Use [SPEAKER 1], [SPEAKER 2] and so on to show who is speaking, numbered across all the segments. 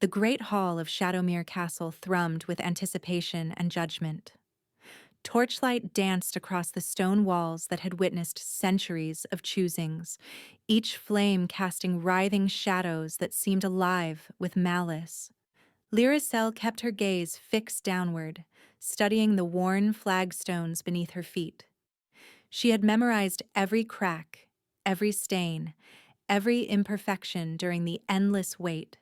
[SPEAKER 1] The great hall of Shadowmere Castle thrummed with anticipation and judgment. Torchlight danced across the stone walls that had witnessed centuries of choosings, each flame casting writhing shadows that seemed alive with malice. Lyricel kept her gaze fixed downward, studying the worn flagstones beneath her feet. She had memorized every crack, every stain, every imperfection during the endless wait.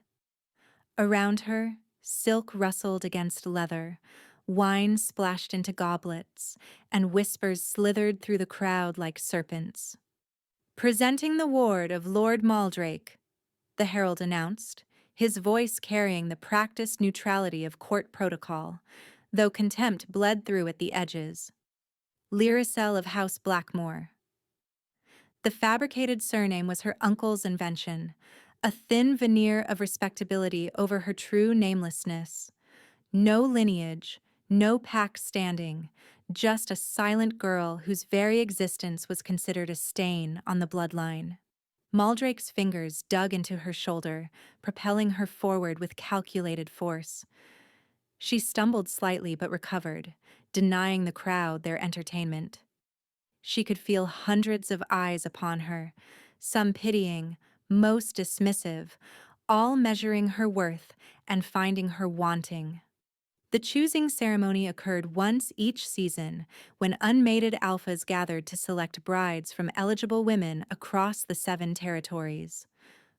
[SPEAKER 1] Around her, silk rustled against leather, wine splashed into goblets, and whispers slithered through the crowd like serpents. "Presenting the ward of Lord Maldrake," the herald announced, his voice carrying the practiced neutrality of court protocol, though contempt bled through at the edges. Lyricel of House Blackmore. The fabricated surname was her uncle's invention, a thin veneer of respectability over her true namelessness. No lineage, no pack standing, just a silent girl whose very existence was considered a stain on the bloodline. Maldrake's fingers dug into her shoulder, propelling her forward with calculated force. She stumbled slightly but recovered, denying the crowd their entertainment. She could feel hundreds of eyes upon her, some pitying, most dismissive, all measuring her worth and finding her wanting. The choosing ceremony occurred once each season, when unmated alphas gathered to select brides from eligible women across the 7 territories.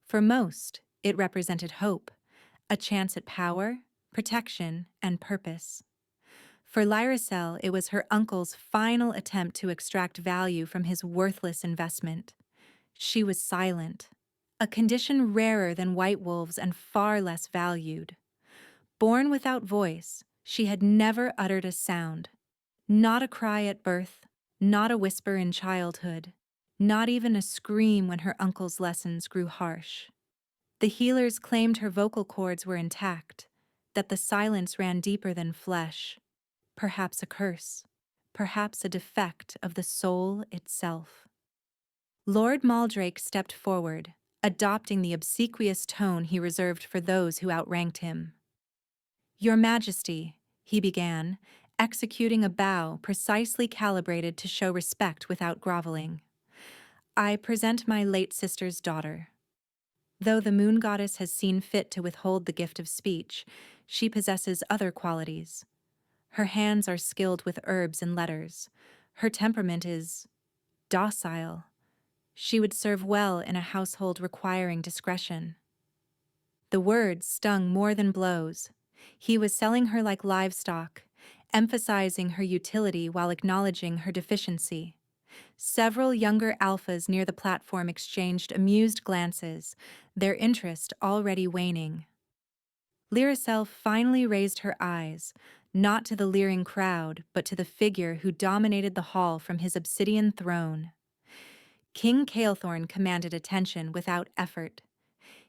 [SPEAKER 1] For most, it represented hope, a chance at power, protection, and purpose. For Lyricel, it was her uncle's final attempt to extract value from his worthless investment. She was silent, a condition rarer than white wolves and far less valued. Born without voice, she had never uttered a sound. Not a cry at birth, not a whisper in childhood, not even a scream when her uncle's lessons grew harsh. The healers claimed her vocal cords were intact, that the silence ran deeper than flesh. Perhaps a curse, perhaps a defect of the soul itself. Lord Maldrake stepped forward, adopting the obsequious tone he reserved for those who outranked him. "Your Majesty," he began, executing a bow precisely calibrated to show respect without groveling. "I present my late sister's daughter. Though the moon goddess has seen fit to withhold the gift of speech, she possesses other qualities. Her hands are skilled with herbs and letters. Her temperament is docile. She would serve well in a household requiring discretion." The words stung more than blows. He was selling her like livestock, emphasizing her utility while acknowledging her deficiency. Several younger alphas near the platform exchanged amused glances, their interest already waning. Lyricel finally raised her eyes, not to the leering crowd, but to the figure who dominated the hall from his obsidian throne. King Kael'thorne commanded attention without effort.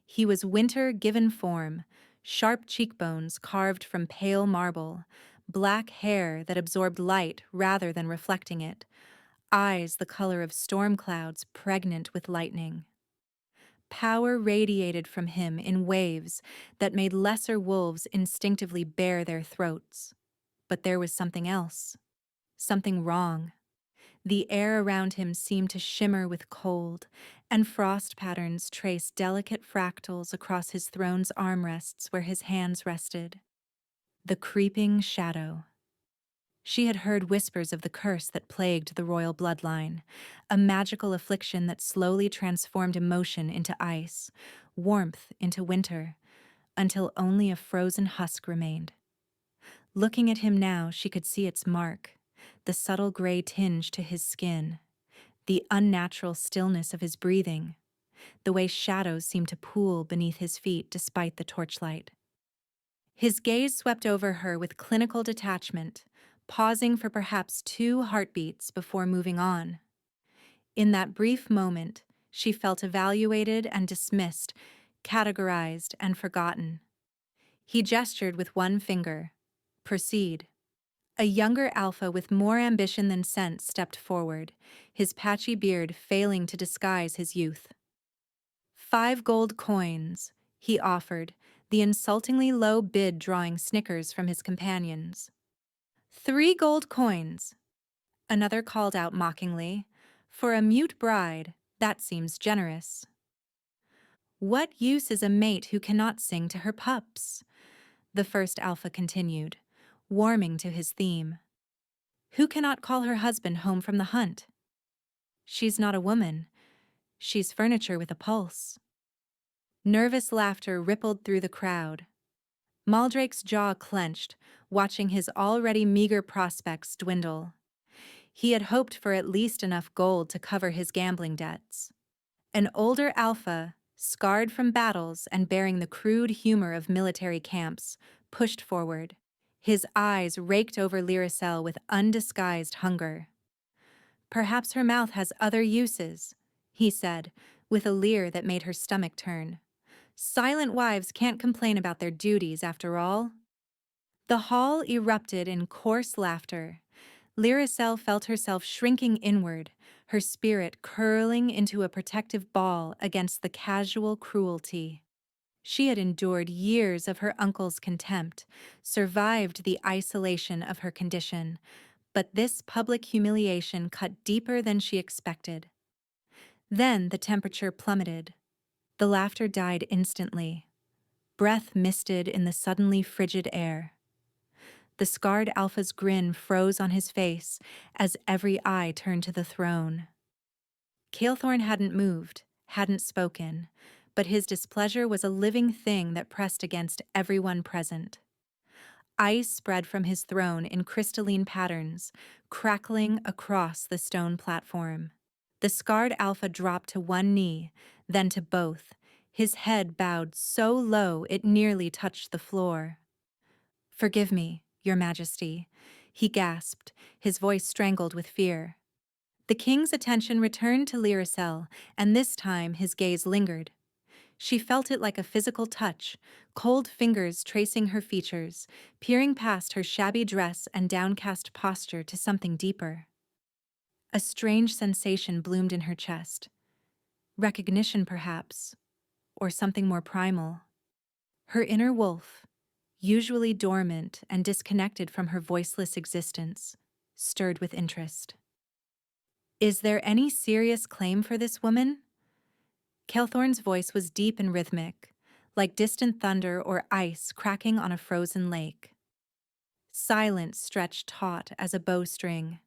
[SPEAKER 1] He was winter given form, sharp cheekbones carved from pale marble, black hair that absorbed light rather than reflecting it, eyes the color of storm clouds pregnant with lightning. Power radiated from him in waves that made lesser wolves instinctively bare their throats. But there was something else, something wrong. The air around him seemed to shimmer with cold, and frost patterns traced delicate fractals across his throne's armrests where his hands rested. The creeping shadow. She had heard whispers of the curse that plagued the royal bloodline, a magical affliction that slowly transformed emotion into ice, warmth into winter, until only a frozen husk remained. Looking at him now, she could see its mark, the subtle gray tinge to his skin, the unnatural stillness of his breathing, the way shadows seemed to pool beneath his feet despite the torchlight. His gaze swept over her with clinical detachment, pausing for perhaps 2 heartbeats before moving on. In that brief moment, she felt evaluated and dismissed, categorized and forgotten. He gestured with one finger. "Proceed." A younger alpha with more ambition than sense stepped forward, his patchy beard failing to disguise his youth. 5 gold coins, he offered, the insultingly low bid drawing snickers from his companions. 3 gold coins, another called out mockingly. For a mute bride, that seems generous. What use is a mate who cannot sing to her pups? The first alpha continued, warming to his theme. Who cannot call her husband home from the hunt? She's not a woman. She's furniture with a pulse. Nervous laughter rippled through the crowd. Maldrake's jaw clenched, watching his already meager prospects dwindle. He had hoped for at least enough gold to cover his gambling debts. An older alpha, scarred from battles and bearing the crude humor of military camps, pushed forward. His eyes raked over Lyricel with undisguised hunger. Perhaps her mouth has other uses, he said, with a leer that made her stomach turn. Silent wives can't complain about their duties, after all. The hall erupted in coarse laughter. Lyricel felt herself shrinking inward, her spirit curling into a protective ball against the casual cruelty. She had endured years of her uncle's contempt, survived the isolation of her condition, but this public humiliation cut deeper than she expected. Then the temperature plummeted. The laughter died instantly. Breath misted in the suddenly frigid air. The scarred alpha's grin froze on his face as every eye turned to the throne. Calethorn hadn't moved, hadn't spoken, but his displeasure was a living thing that pressed against everyone present. Ice spread from his throne in crystalline patterns, crackling across the stone platform. The scarred alpha dropped to one knee, then to both, his head bowed so low it nearly touched the floor. "Forgive me, Your Majesty," he gasped, his voice strangled with fear. The king's attention returned to Lyricel, and this time his gaze lingered. She felt it like a physical touch, cold fingers tracing her features, peering past her shabby dress and downcast posture to something deeper. A strange sensation bloomed in her chest. Recognition, perhaps, or something more primal. Her inner wolf, usually dormant and disconnected from her voiceless existence, stirred with interest. "Is there any serious claim for this woman?" Calethorn's voice was deep and rhythmic, like distant thunder or ice cracking on a frozen lake. Silence stretched taut as a bowstring.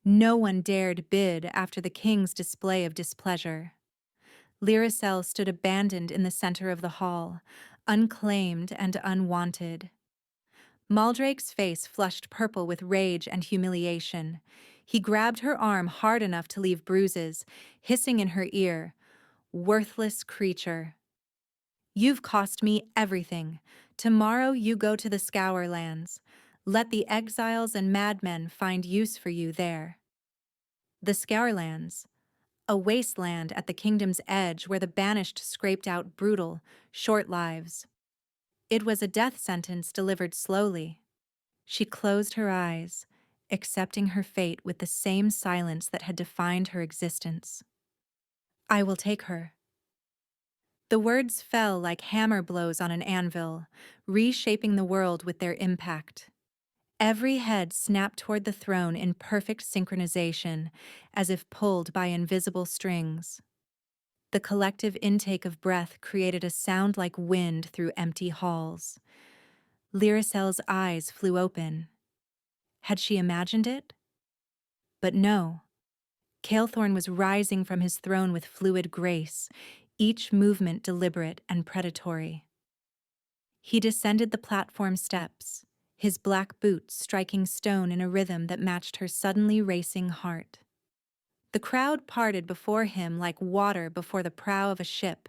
[SPEAKER 1] No one dared bid after the king's display of displeasure. Lyricel stood abandoned in the center of the hall, unclaimed and unwanted. Maldrake's face flushed purple with rage and humiliation. He grabbed her arm hard enough to leave bruises, hissing in her ear, "Worthless creature. You've cost me everything. Tomorrow you go to the Scourlands. Let the exiles and madmen find use for you there." The Scourlands, a wasteland at the kingdom's edge where the banished scraped out brutal, short lives. It was a death sentence delivered slowly. She closed her eyes, accepting her fate with the same silence that had defined her existence. "I will take her." The words fell like hammer blows on an anvil, reshaping the world with their impact. Every head snapped toward the throne in perfect synchronization, as if pulled by invisible strings. The collective intake of breath created a sound like wind through empty halls. Lyricel's eyes flew open. Had she imagined it? But no. Calethorn was rising from his throne with fluid grace, each movement deliberate and predatory. He descended the platform steps, his black boots striking stone in a rhythm that matched her suddenly racing heart. The crowd parted before him like water before the prow of a ship.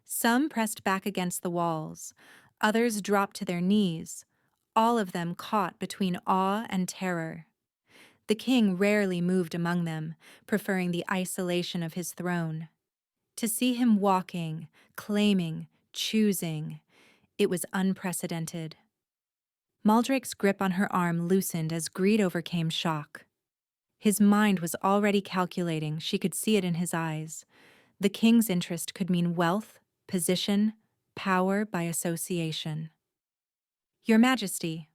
[SPEAKER 1] Some pressed back against the walls, others dropped to their knees, all of them caught between awe and terror. The king rarely moved among them, preferring the isolation of his throne. To see him walking, claiming, choosing, it was unprecedented. Maldrake's grip on her arm loosened as greed overcame shock. His mind was already calculating, she could see it in his eyes. The king's interest could mean wealth, position, Power by association. Your Majesty,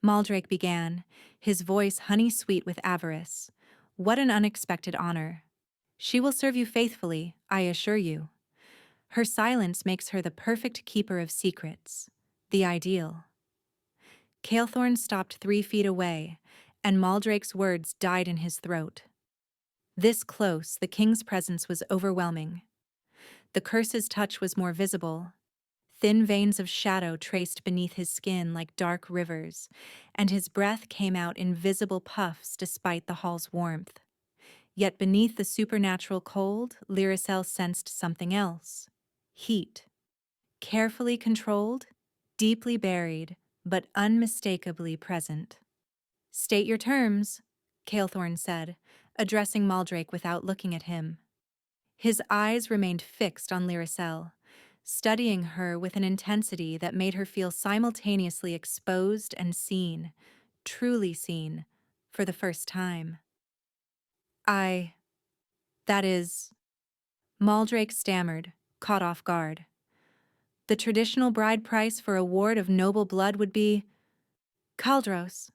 [SPEAKER 1] Maldrake began, his voice honey-sweet with avarice. What an unexpected honor. She will serve you faithfully, I assure you. Her silence makes her the perfect keeper of secrets, the ideal. Calethorn stopped 3 feet away, and Maldrake's words died in his throat. This close, the king's presence was overwhelming. The curse's touch was more visible. Thin veins of shadow traced beneath his skin like dark rivers, and his breath came out in visible puffs despite the hall's warmth. Yet beneath the supernatural cold, Lyricel sensed something else. Heat. Carefully controlled, deeply buried, but unmistakably present. State your terms, Calethorn said, addressing Maldrake without looking at him. His eyes remained fixed on Lyricel, studying her with an intensity that made her feel simultaneously exposed and seen, truly seen, for the first time. That is, Maldrake stammered, caught off guard. The traditional bride price for a ward of noble blood would be Kaldros.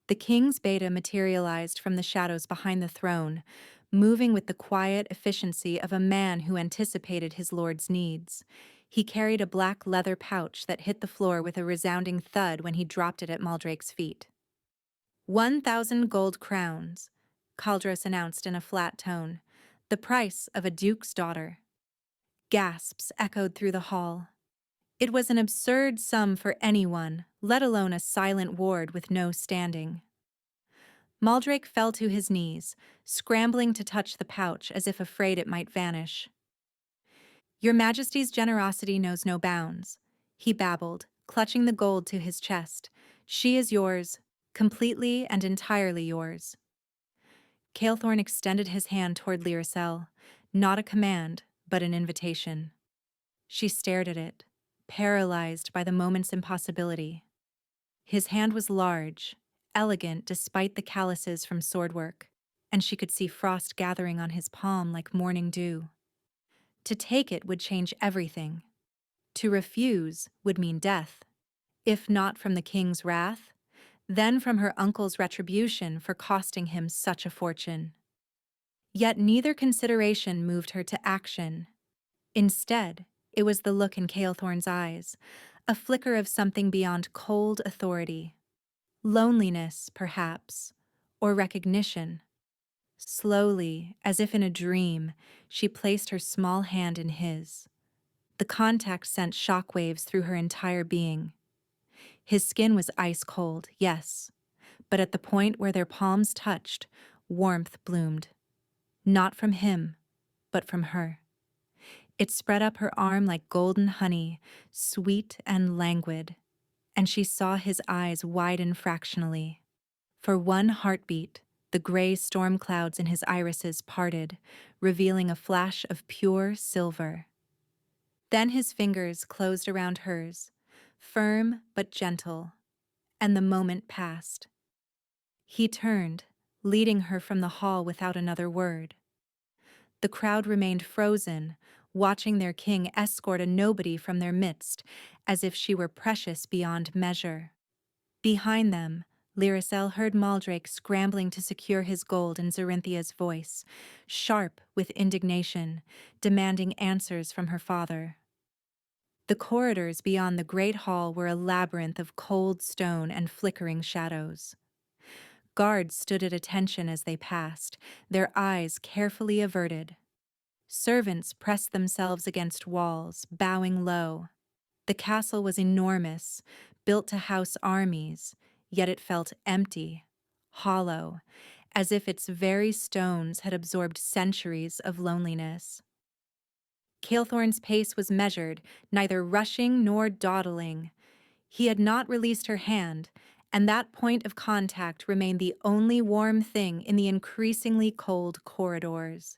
[SPEAKER 1] The king's beta materialized from the shadows behind the throne, moving with the quiet efficiency of a man who anticipated his lord's needs. He carried a black leather pouch that hit the floor with a resounding thud when he dropped it at Maldrake's feet. 1,000 gold crowns, Kaldros announced in a flat tone, the price of a duke's daughter. Gasps echoed through the hall. It was an absurd sum for anyone, let alone a silent ward with no standing. Maldrake fell to his knees, scrambling to touch the pouch as if afraid it might vanish. Your Majesty's generosity knows no bounds, he babbled, clutching the gold to his chest. She is yours, completely and entirely yours. Calethorn extended his hand toward Lyricel, not a command, but an invitation. She stared at it, paralyzed by the moment's impossibility. His hand was large, elegant despite the calluses from swordwork, and she could see frost gathering on his palm like morning dew. To take it would change everything. To refuse would mean death, if not from the king's wrath, then from her uncle's retribution for costing him such a fortune. Yet neither consideration moved her to action. Instead, it was the look in Calethorn's eyes, a flicker of something beyond cold authority. Loneliness, perhaps, or recognition. Slowly, as if in a dream, she placed her small hand in his. The contact sent shockwaves through her entire being. His skin was ice cold, yes, but at the point where their palms touched, warmth bloomed. Not from him, but from her. It spread up her arm like golden honey, sweet and languid, and she saw his eyes widen fractionally. For one heartbeat, the gray storm clouds in his irises parted, revealing a flash of pure silver. Then his fingers closed around hers, firm but gentle, and the moment passed. He turned, leading her from the hall without another word. The crowd remained frozen, watching their king escort a nobody from their midst, as if she were precious beyond measure. Behind them, Lyricel heard Maldrake scrambling to secure his gold in Zorinthia's voice, sharp with indignation, demanding answers from her father. The corridors beyond the great hall were a labyrinth of cold stone and flickering shadows. Guards stood at attention as they passed, their eyes carefully averted. Servants pressed themselves against walls, bowing low. The castle was enormous, built to house armies, yet it felt empty, hollow, as if its very stones had absorbed centuries of loneliness. Calethorn's pace was measured, neither rushing nor dawdling. He had not released her hand, and that point of contact remained the only warm thing in the increasingly cold corridors.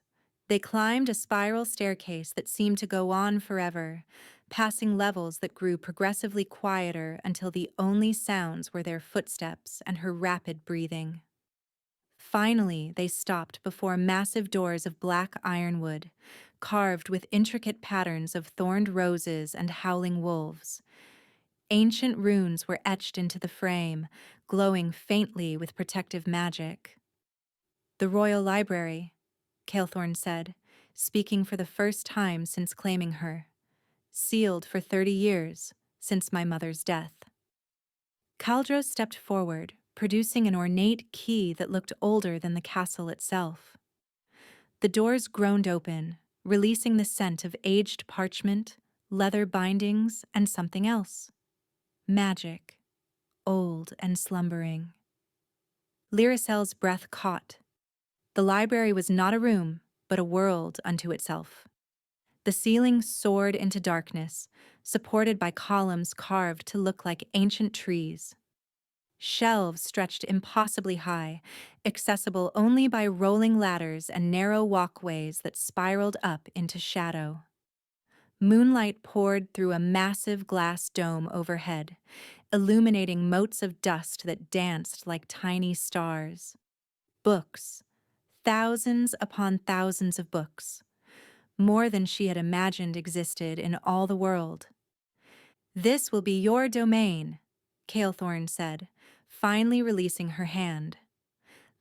[SPEAKER 1] They climbed a spiral staircase that seemed to go on forever, passing levels that grew progressively quieter until the only sounds were their footsteps and her rapid breathing. Finally, they stopped before massive doors of black ironwood, carved with intricate patterns of thorned roses and howling wolves. Ancient runes were etched into the frame, glowing faintly with protective magic. "The Royal Library," Calethorn said, speaking for the first time since claiming her. "Sealed for 30 years, since my mother's death." Caldro stepped forward, producing an ornate key that looked older than the castle itself. The doors groaned open, releasing the scent of aged parchment, leather bindings, and something else. Magic, old and slumbering. Lyricel's breath caught. The library was not a room, but a world unto itself. The ceiling soared into darkness, supported by columns carved to look like ancient trees. Shelves stretched impossibly high, accessible only by rolling ladders and narrow walkways that spiraled up into shadow. Moonlight poured through a massive glass dome overhead, illuminating motes of dust that danced like tiny stars. Books, thousands upon thousands of books, more than she had imagined existed in all the world. "This will be your domain," Calethorn said, finally releasing her hand.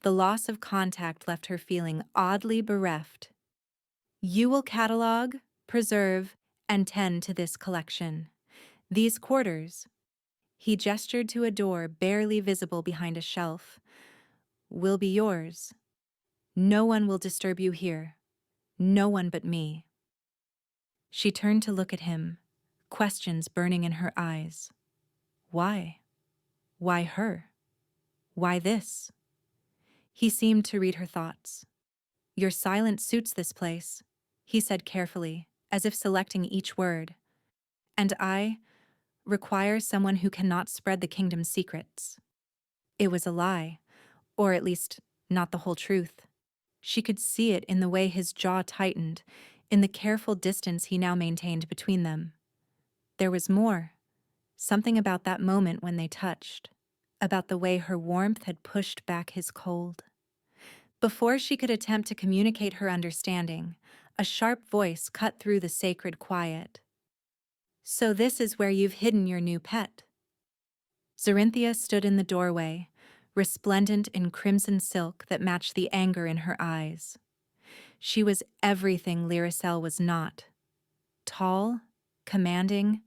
[SPEAKER 1] The loss of contact left her feeling oddly bereft. "You will catalog, preserve, and tend to this collection. These quarters," he gestured to a door barely visible behind a shelf, "will be yours. No one will disturb you here. No one but me." She turned to look at him, questions burning in her eyes. Why? Why her? Why this? He seemed to read her thoughts. "Your silence suits this place," he said carefully, as if selecting each word. "And I require someone who cannot spread the kingdom's secrets." It was a lie, or at least not the whole truth. She could see it in the way his jaw tightened, in the careful distance he now maintained between them. There was more. Something about that moment when they touched, about the way her warmth had pushed back his cold. Before she could attempt to communicate her understanding, a sharp voice cut through the sacred quiet. "So this is where you've hidden your new pet." Zorinthia stood in the doorway, resplendent in crimson silk that matched the anger in her eyes. She was everything Lyricel was not. Tall, commanding,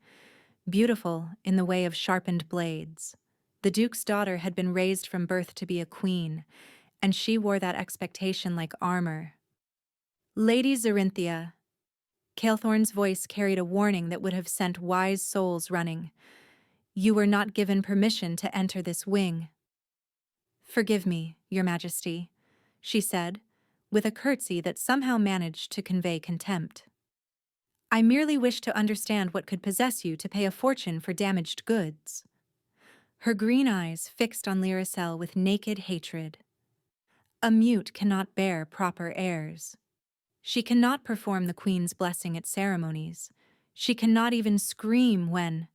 [SPEAKER 1] beautiful in the way of sharpened blades. The Duke's daughter had been raised from birth to be a queen, and she wore that expectation like armor. "Lady Zorinthia," Calethorn's voice carried a warning that would have sent wise souls running. "You were not given permission to enter this wing." "Forgive me, Your Majesty," she said, with a curtsy that somehow managed to convey contempt. "I merely wish to understand what could possess you to pay a fortune for damaged goods." Her green eyes fixed on Lyricel with naked hatred. A mute cannot bear proper airs. She cannot perform the Queen's blessing at ceremonies. She cannot even scream when—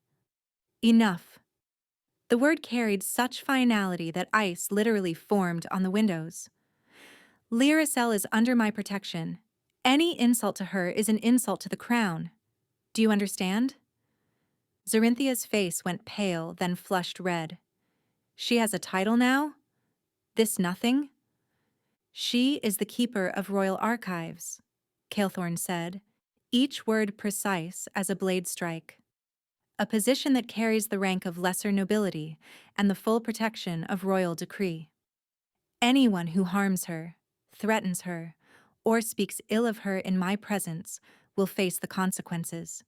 [SPEAKER 1] Enough. The word carried such finality that ice literally formed on the windows. "Lyricel is under my protection. Any insult to her is an insult to the crown. Do you understand?" Zorinthia's face went pale, then flushed red. "She has a title now? This nothing?" "She is the keeper of royal archives," Calethorn said, each word precise as a blade strike. "A position that carries the rank of lesser nobility and the full protection of royal decree. Anyone who harms her, threatens her, or speaks ill of her in my presence will face the consequences.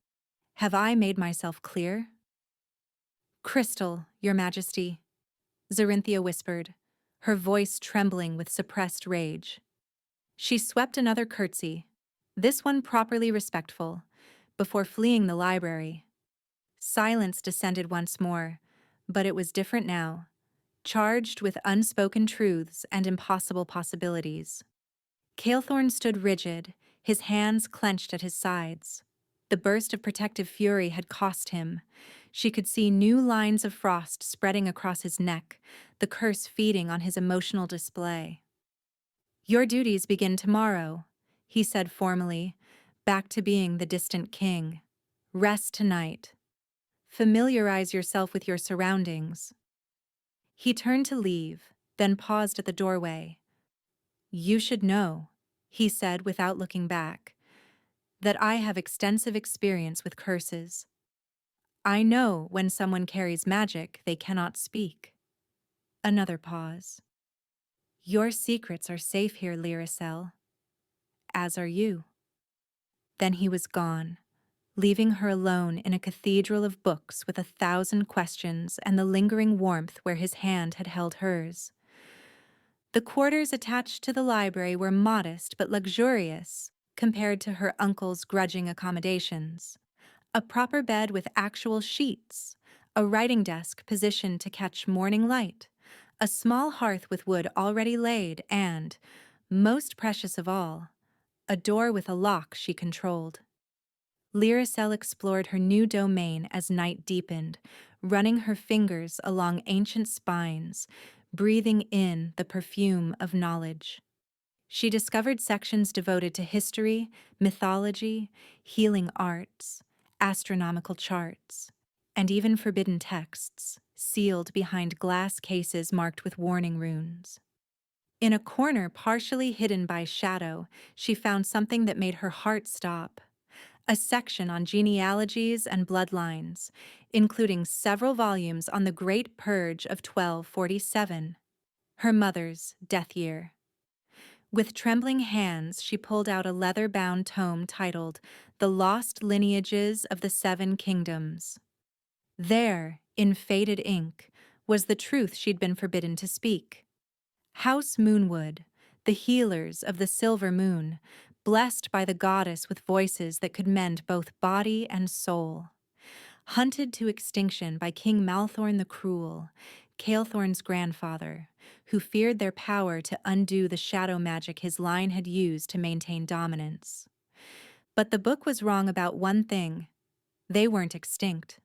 [SPEAKER 1] Have I made myself clear?" "Crystal, Your Majesty," Zorinthia whispered, her voice trembling with suppressed rage. She swept another curtsy, this one properly respectful, before fleeing the library. Silence descended once more, but it was different now, charged with unspoken truths and impossible possibilities. Calethorn stood rigid, his hands clenched at his sides. The burst of protective fury had cost him. She could see new lines of frost spreading across his neck, the curse feeding on his emotional display. Your duties begin tomorrow, he said formally, back to being the distant king. Rest tonight. Familiarize yourself with your surroundings. He turned to leave, then paused at the doorway. You should know, he said without looking back, that I have extensive experience with curses. I know when someone carries magic they cannot speak. Another pause. Your secrets are safe here, Lyricel. As are you. Then he was gone, leaving her alone in a cathedral of books with 1,000 questions and the lingering warmth where his hand had held hers. The quarters attached to the library were modest but luxurious compared to her uncle's grudging accommodations. A proper bed with actual sheets, a writing desk positioned to catch morning light, a small hearth with wood already laid, and, most precious of all, a door with a lock she controlled. Lyricel explored her new domain as night deepened, running her fingers along ancient spines, breathing in the perfume of knowledge. She discovered sections devoted to history, mythology, healing arts, astronomical charts, and even forbidden texts, sealed behind glass cases marked with warning runes. In a corner partially hidden by shadow, she found something that made her heart stop. A section on genealogies and bloodlines, including several volumes on the Great Purge of 1247, her mother's death year. With trembling hands, she pulled out a leather-bound tome titled The Lost Lineages of the Seven Kingdoms. There, in faded ink, was the truth she'd been forbidden to speak. House Moonwood, the healers of the silver moon, blessed by the goddess with voices that could mend both body and soul. Hunted to extinction by King Malthorn the Cruel, Caelthorn's grandfather, who feared their power to undo the shadow magic his line had used to maintain dominance. But the book was wrong about one thing. They weren't extinct.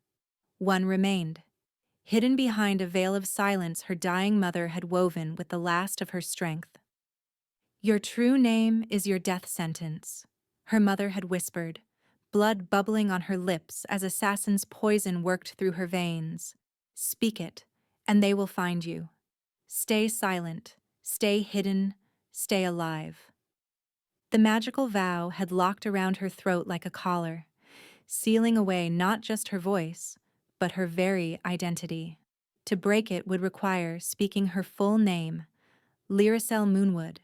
[SPEAKER 1] One remained, hidden behind a veil of silence her dying mother had woven with the last of her strength. Your true name is your death sentence, her mother had whispered, blood bubbling on her lips as assassin's poison worked through her veins. Speak it, and they will find you. Stay silent, stay hidden, stay alive. The magical vow had locked around her throat like a collar, sealing away not just her voice, but her very identity. To break it would require speaking her full name, Lyricel Moonwood,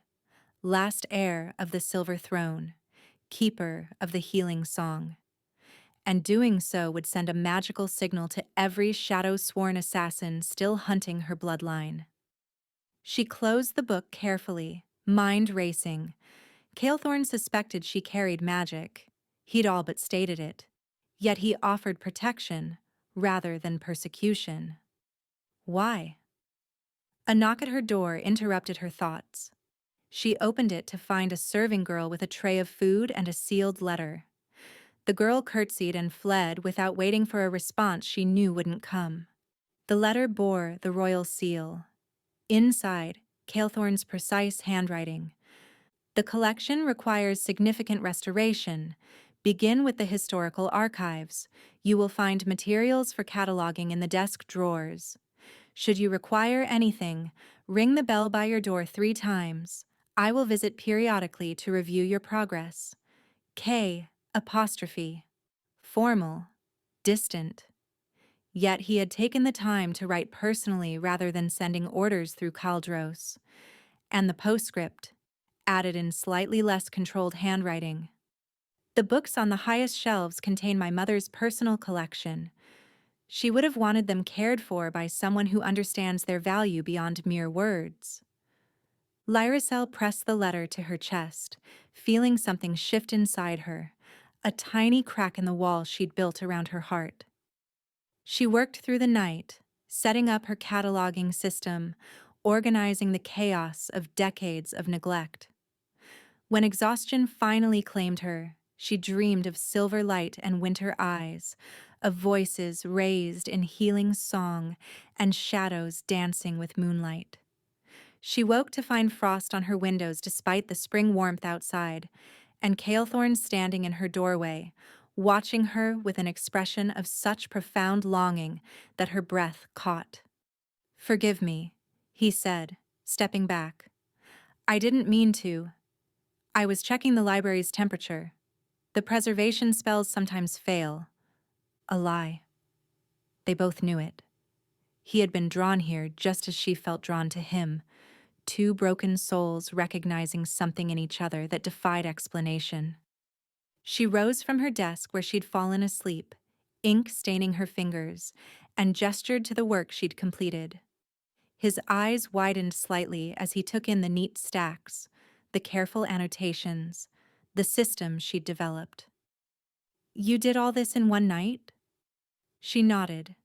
[SPEAKER 1] last heir of the Silver Throne, keeper of the healing song. And doing so would send a magical signal to every shadow-sworn assassin still hunting her bloodline. She closed the book carefully, mind racing. Caelthorn suspected she carried magic. He'd all but stated it. Yet he offered protection rather than persecution. Why? A knock at her door interrupted her thoughts. She opened it to find a serving girl with a tray of food and a sealed letter. The girl curtsied and fled without waiting for a response she knew wouldn't come. The letter bore the royal seal. Inside, Caelthorn's precise handwriting. The collection requires significant restoration. Begin with the historical archives. You will find materials for cataloging in the desk drawers. Should you require anything, ring the bell by your door 3 times. I will visit periodically to review your progress. K''. Formal, distant. Yet he had taken the time to write personally rather than sending orders through Caldros. And the postscript, added in slightly less controlled handwriting. The books on the highest shelves contain my mother's personal collection. She would have wanted them cared for by someone who understands their value beyond mere words. Lyricel pressed the letter to her chest, feeling something shift inside her, a tiny crack in the wall she'd built around her heart. She worked through the night, setting up her cataloging system, organizing the chaos of decades of neglect. When exhaustion finally claimed her, she dreamed of silver light and winter eyes, of voices raised in healing song and shadows dancing with moonlight. She woke to find frost on her windows despite the spring warmth outside, and Calethorn standing in her doorway, watching her with an expression of such profound longing that her breath caught. "Forgive me," he said, stepping back. "I didn't mean to. I was checking the library's temperature. The preservation spells sometimes fail." A lie. They both knew it. He had been drawn here just as she felt drawn to him, two broken souls recognizing something in each other that defied explanation. She rose from her desk where she'd fallen asleep, ink staining her fingers, and gestured to the work she'd completed. His eyes widened slightly as he took in the neat stacks, the careful annotations, the system she'd developed. "You did all this in one night?" She nodded,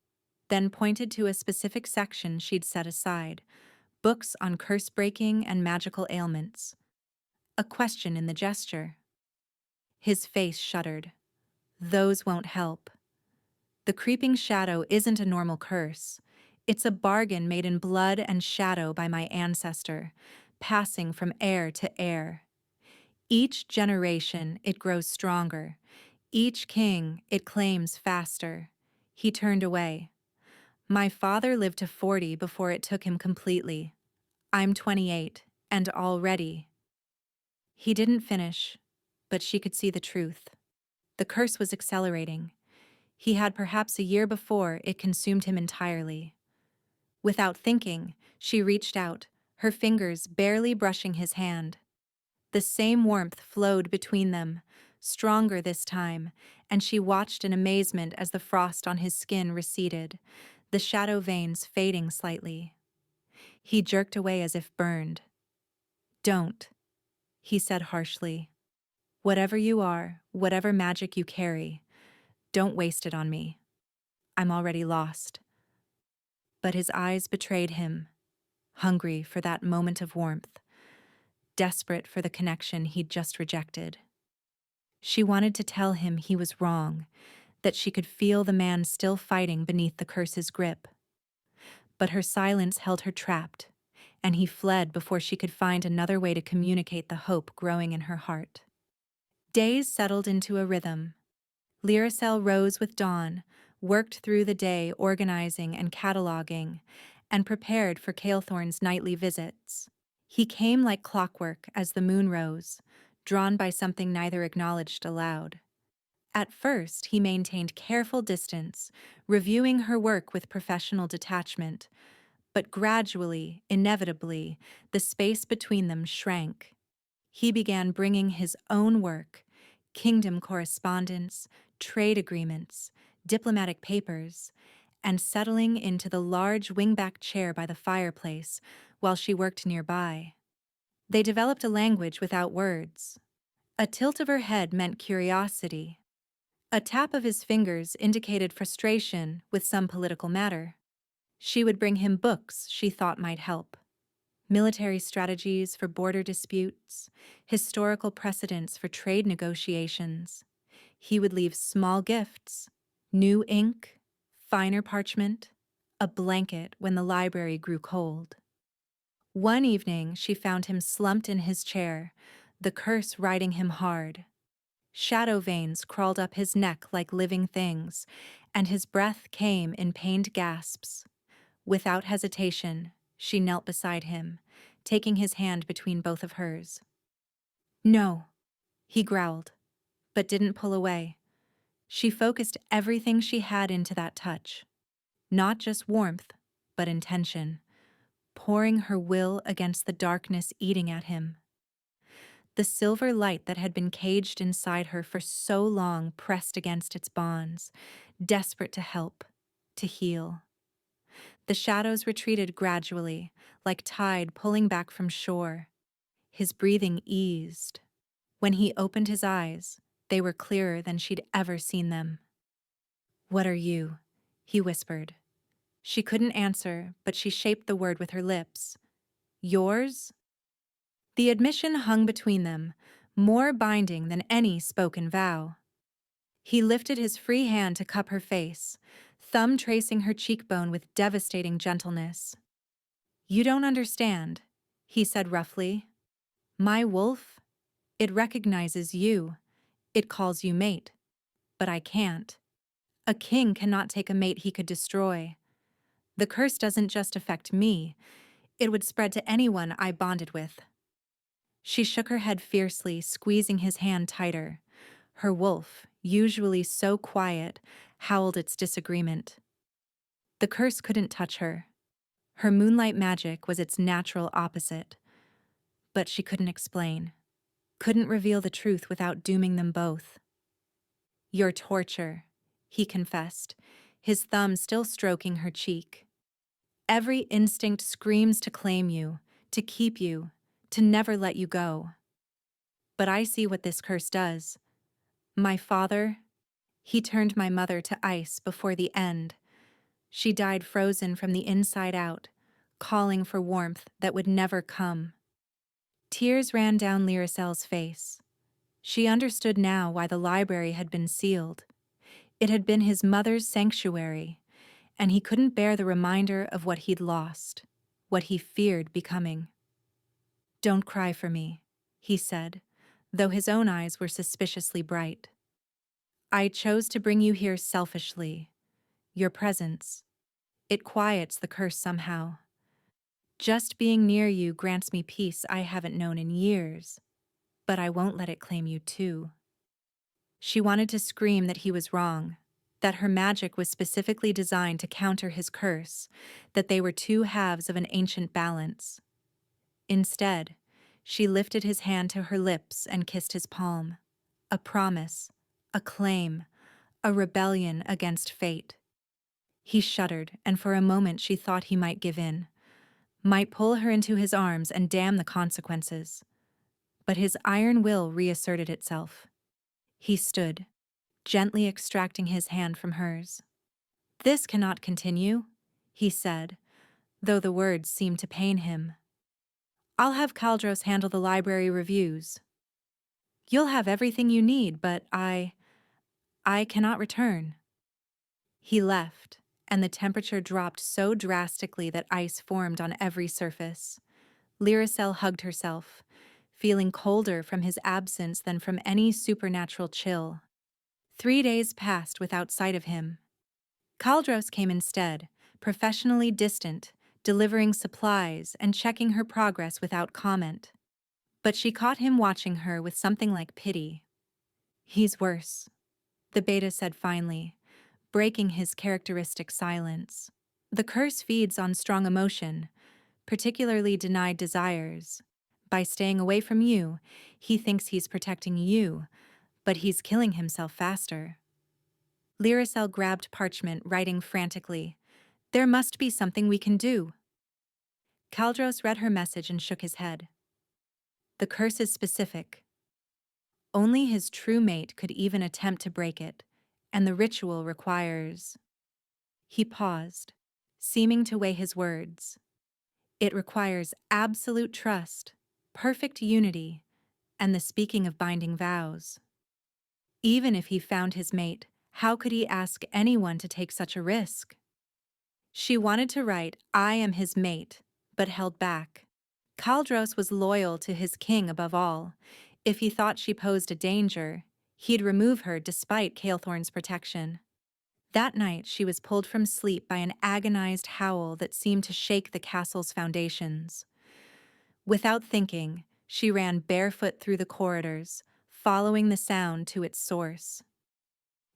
[SPEAKER 1] then pointed to a specific section she'd set aside, books on curse-breaking and magical ailments. A question in the gesture. His face shuddered. "Those won't help. The creeping shadow isn't a normal curse. It's a bargain made in blood and shadow by my ancestor, passing from heir to heir. Each generation, it grows stronger. Each king, it claims faster." He turned away. "My father lived to 40 before it took him completely. I'm 28, and already—" He didn't finish, but she could see the truth. The curse was accelerating. He had perhaps a year before it consumed him entirely. Without thinking, she reached out, her fingers barely brushing his hand. The same warmth flowed between them, stronger this time, and she watched in amazement as the frost on his skin receded, the shadow veins fading slightly. He jerked away as if burned. "Don't," he said harshly. "Whatever you are, whatever magic you carry, don't waste it on me. I'm already lost." But his eyes betrayed him, hungry for that moment of warmth, desperate for the connection he'd just rejected. She wanted to tell him he was wrong, that she could feel the man still fighting beneath the curse's grip. But her silence held her trapped, and he fled before she could find another way to communicate the hope growing in her heart. Days settled into a rhythm. Lyricel rose with dawn, worked through the day organizing and cataloging, and prepared for Calethorn's nightly visits. He came like clockwork as the moon rose, drawn by something neither acknowledged aloud. At first, he maintained careful distance, reviewing her work with professional detachment, but gradually, inevitably, the space between them shrank. He began bringing his own work, kingdom correspondence, trade agreements, diplomatic papers, and settling into the large wingback chair by the fireplace while she worked nearby. They developed a language without words. A tilt of her head meant curiosity. A tap of his fingers indicated frustration with some political matter. She would bring him books she thought might help. Military strategies for border disputes, historical precedents for trade negotiations. He would leave small gifts, new ink, finer parchment, a blanket when the library grew cold. One evening, she found him slumped in his chair, the curse riding him hard. Shadow veins crawled up his neck like living things, and his breath came in pained gasps. Without hesitation, she knelt beside him, taking his hand between both of hers. "No," he growled, but didn't pull away. She focused everything she had into that touch. Not just warmth, but intention, pouring her will against the darkness eating at him. The silver light that had been caged inside her for so long pressed against its bonds, desperate to help, to heal. The shadows retreated gradually, like tide pulling back from shore. His breathing eased. When he opened his eyes, they were clearer than she'd ever seen them. "What are you?" he whispered. She couldn't answer, but she shaped the word with her lips. "Yours?" The admission hung between them, more binding than any spoken vow. He lifted his free hand to cup her face, thumb tracing her cheekbone with devastating gentleness. "You don't understand," he said roughly. My wolf? It recognizes you. It calls you mate. But I can't. A king cannot take a mate he could destroy. The curse doesn't just affect me. It would spread to anyone I bonded with. She shook her head fiercely, squeezing his hand tighter. Her wolf, usually so quiet, howled its disagreement. The curse couldn't touch her. Her moonlight magic was its natural opposite. But she couldn't explain, couldn't reveal the truth without dooming them both. Your torture, he confessed, his thumb still stroking her cheek. Every instinct screams to claim you, to keep you, to never let you go. But I see what this curse does. My father, he turned my mother to ice before the end. She died frozen from the inside out, calling for warmth that would never come. Tears ran down Lyricel's face. She understood now why the library had been sealed. It had been his mother's sanctuary, and he couldn't bear the reminder of what he'd lost, what he feared becoming. Don't cry for me, he said, though his own eyes were suspiciously bright. I chose to bring you here selfishly. Your presence, it quiets the curse somehow. Just being near you grants me peace I haven't known in years, but I won't let it claim you too. She wanted to scream that he was wrong, that her magic was specifically designed to counter his curse, that they were two halves of an ancient balance. Instead, she lifted his hand to her lips and kissed his palm. A promise, a claim, a rebellion against fate. He shuddered, and for a moment she thought he might give in, might pull her into his arms and damn the consequences. But his iron will reasserted itself. He stood, gently extracting his hand from hers. This cannot continue, he said, though the words seemed to pain him. I'll have Caldros handle the library reviews. You'll have everything you need, but I cannot return. He left, and the temperature dropped so drastically that ice formed on every surface. Lyricel hugged herself, feeling colder from his absence than from any supernatural chill. 3 days passed without sight of him. Caldros came instead, professionally distant, delivering supplies and checking her progress without comment. But she caught him watching her with something like pity. He's worse, the beta said finally, breaking his characteristic silence. The curse feeds on strong emotion, particularly denied desires. By staying away from you, he thinks he's protecting you, but he's killing himself faster. Lyricel grabbed parchment, writing frantically. There must be something we can do. Caldros read her message and shook his head. The curse is specific. Only his true mate could even attempt to break it, and the ritual requires... He paused, seeming to weigh his words. It requires absolute trust, perfect unity, and the speaking of binding vows. Even if he found his mate, how could he ask anyone to take such a risk? She wanted to write, I am his mate, but held back. Caldros was loyal to his king above all. If he thought she posed a danger, he'd remove her despite Calethorn's protection. That night she was pulled from sleep by an agonized howl that seemed to shake the castle's foundations. Without thinking, she ran barefoot through the corridors, following the sound to its source.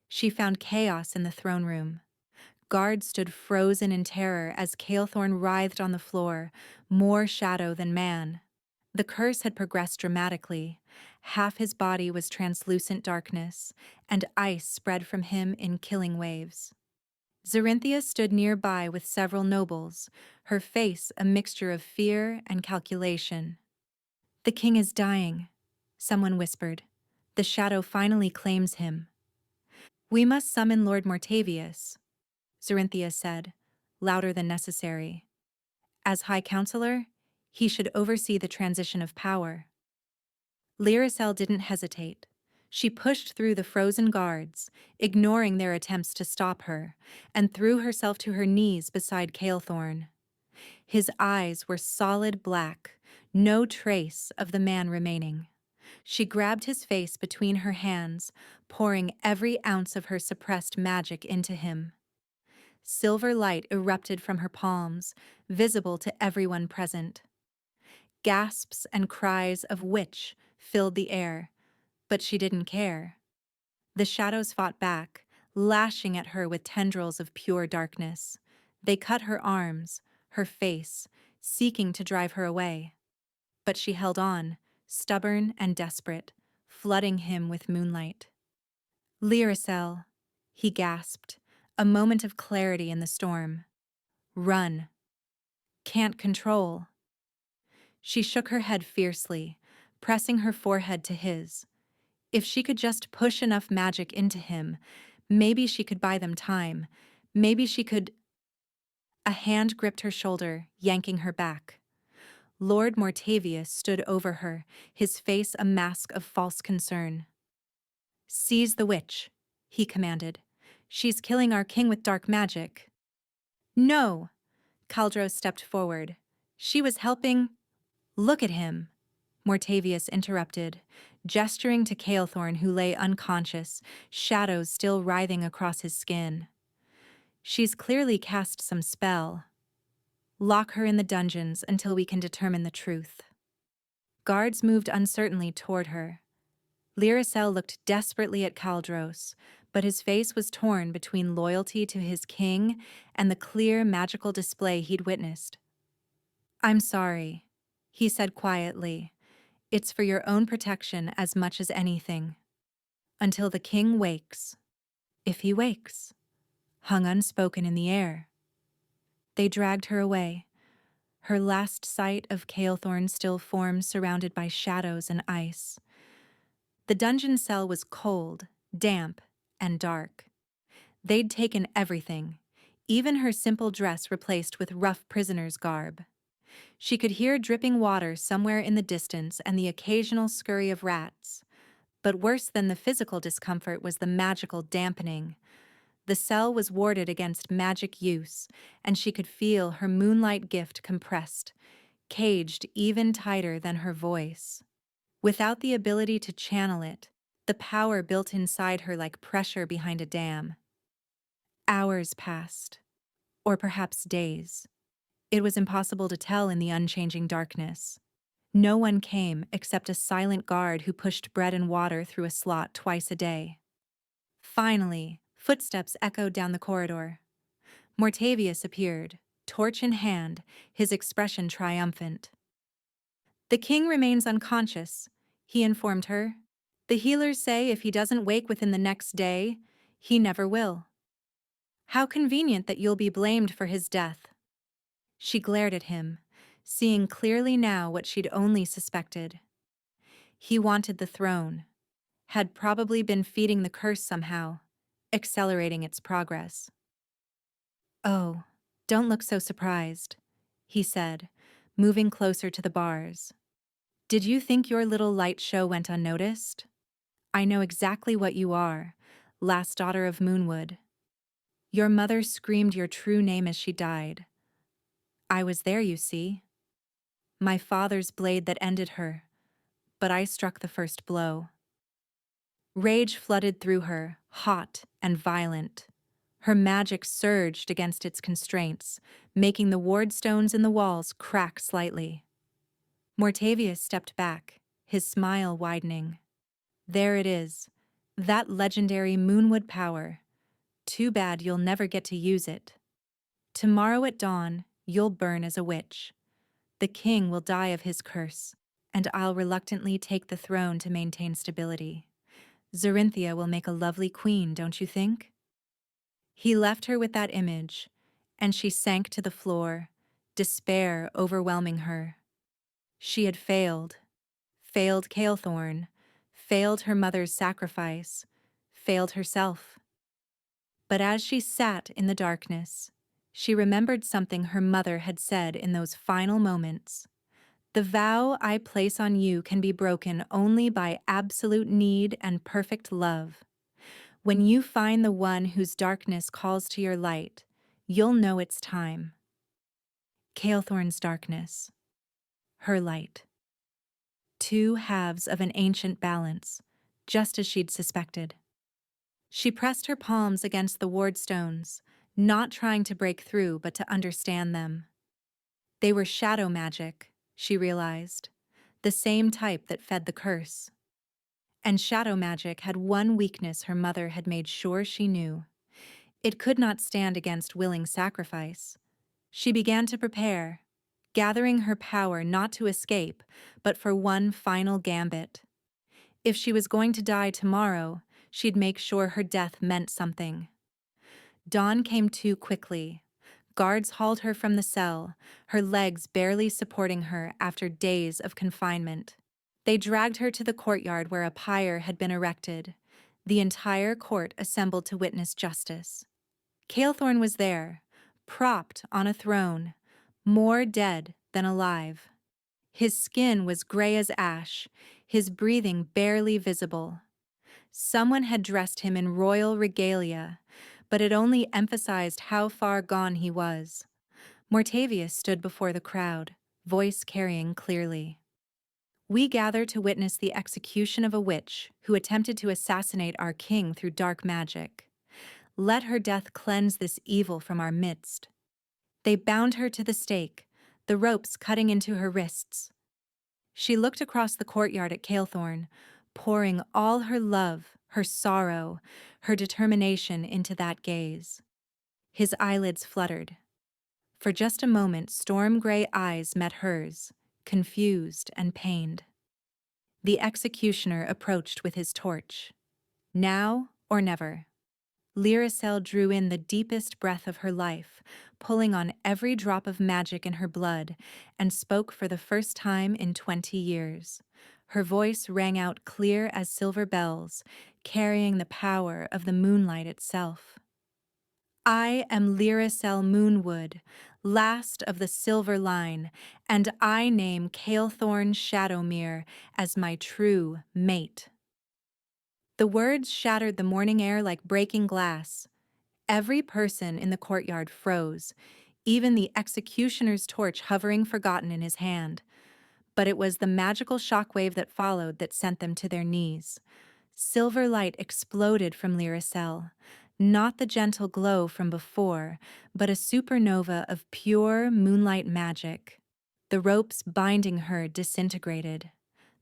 [SPEAKER 1] She found chaos in the throne room. Guards stood frozen in terror as Calethorn writhed on the floor, more shadow than man. The curse had progressed dramatically. Half his body was translucent darkness, and ice spread from him in killing waves. Zerinthia stood nearby with several nobles, her face a mixture of fear and calculation. The king is dying, someone whispered. The shadow finally claims him. We must summon Lord Mortavius, Zerinthia said, louder than necessary. As High Counselor, he should oversee the transition of power. Lyricel didn't hesitate. She pushed through the frozen guards, ignoring their attempts to stop her, and threw herself to her knees beside Calethorn. His eyes were solid black, no trace of the man remaining. She grabbed his face between her hands, pouring every ounce of her suppressed magic into him. Silver light erupted from her palms, visible to everyone present. Gasps and cries of "witch" filled the air, but she didn't care. The shadows fought back, lashing at her with tendrils of pure darkness. They cut her arms, her face, seeking to drive her away. But she held on, stubborn and desperate, flooding him with moonlight. "Lyricel," he gasped, a moment of clarity in the storm. "Run. Can't control." She shook her head fiercely, pressing her forehead to his. If she could just push enough magic into him, maybe she could buy them time. Maybe she could. A hand gripped her shoulder, yanking her back. Lord Mortavius stood over her, his face a mask of false concern. "Seize the witch," he commanded. "She's killing our king with dark magic." "No!" Caldros stepped forward. "She was helping—" "Look at him," Mortavius interrupted, gesturing to Calethorn, who lay unconscious, shadows still writhing across his skin. "She's clearly cast some spell. Lock her in the dungeons until we can determine the truth." Guards moved uncertainly toward her. Lyricel looked desperately at Caldros, but his face was torn between loyalty to his king and the clear magical display he'd witnessed. "I'm sorry," he said quietly. "It's for your own protection as much as anything. Until the king wakes. If he wakes," hung unspoken in the air. They dragged her away, her last sight of Calethorn's still form surrounded by shadows and ice. The dungeon cell was cold, damp, and dark. They'd taken everything, even her simple dress replaced with rough prisoner's garb. She could hear dripping water somewhere in the distance and the occasional scurry of rats. But worse than the physical discomfort was the magical dampening. The cell was warded against magic use, and she could feel her moonlight gift compressed, caged even tighter than her voice. Without the ability to channel it, the power built inside her like pressure behind a dam. Hours passed, or perhaps days. It was impossible to tell in the unchanging darkness. No one came except a silent guard who pushed bread and water through a slot twice a day. Finally, footsteps echoed down the corridor. Mortavius appeared, torch in hand, his expression triumphant. "The king remains unconscious," he informed her. "The healers say if he doesn't wake within the next day, he never will." "How convenient that you'll be blamed for his death." She glared at him, seeing clearly now what she'd only suspected. He wanted the throne, had probably been feeding the curse somehow, accelerating its progress. "Oh, don't look so surprised," he said, moving closer to the bars. "Did you think your little light show went unnoticed? I know exactly what you are, last daughter of Moonwood. Your mother screamed your true name as she died. I was there, you see. My father's blade that ended her, but I struck the first blow." Rage flooded through her, hot and violent. Her magic surged against its constraints, making the wardstones in the walls crack slightly. Mortavius stepped back, his smile widening. "There it is, that legendary Moonwood power. Too bad you'll never get to use it. Tomorrow at dawn, you'll burn as a witch. The king will die of his curse, and I'll reluctantly take the throne to maintain stability. Zorinthia will make a lovely queen, don't you think?" He left her with that image, and she sank to the floor, despair overwhelming her. She had failed Calethorn, failed her mother's sacrifice, failed herself. But as she sat in the darkness, she remembered something her mother had said in those final moments. "The vow I place on you can be broken only by absolute need and perfect love. When you find the one whose darkness calls to your light, you'll know it's time." Calethorn's darkness. her light. Two halves of an ancient balance, just as she'd suspected. She pressed her palms against the ward stones, not trying to break through but to understand them. They were shadow magic, she realized, the same type that fed the curse. And shadow magic had one weakness her mother had made sure she knew. It could not stand against willing sacrifice. She began to prepare, gathering her power not to escape, but for one final gambit. If she was going to die tomorrow, she'd make sure her death meant something. Dawn came too quickly. Guards hauled her from the cell, her legs barely supporting her after days of confinement. They dragged her to the courtyard where a pyre had been erected. The entire court assembled to witness justice. Calethorn was there, propped on a throne, more dead than alive. His skin was gray as ash, his breathing barely visible. Someone had dressed him in royal regalia, but it only emphasized how far gone he was. Mortavius stood before the crowd, voice carrying clearly. We gather to witness the execution of a witch who attempted to assassinate our king through dark magic. Let her death cleanse this evil from our midst. They bound her to the stake, the ropes cutting into her wrists. She looked across the courtyard at Calethorn, pouring all her love, her sorrow, her determination into that gaze. His eyelids fluttered. For just a moment, storm-gray eyes met hers, confused and pained. The executioner approached with his torch. Now or never. Lyricel drew in the deepest breath of her life, pulling on every drop of magic in her blood, and spoke for the first time in 20 years. Her voice rang out clear as silver bells, carrying the power of the moonlight itself. I am Lyricel Moonwood, last of the silver line, and I name Calethorn Shadowmere as my true mate. The words shattered the morning air like breaking glass. Every person in the courtyard froze, even the executioner's torch hovering forgotten in his hand. But it was the magical shockwave that followed that sent them to their knees. Silver light exploded from Lyricel, not the gentle glow from before, but a supernova of pure moonlight magic. The ropes binding her disintegrated.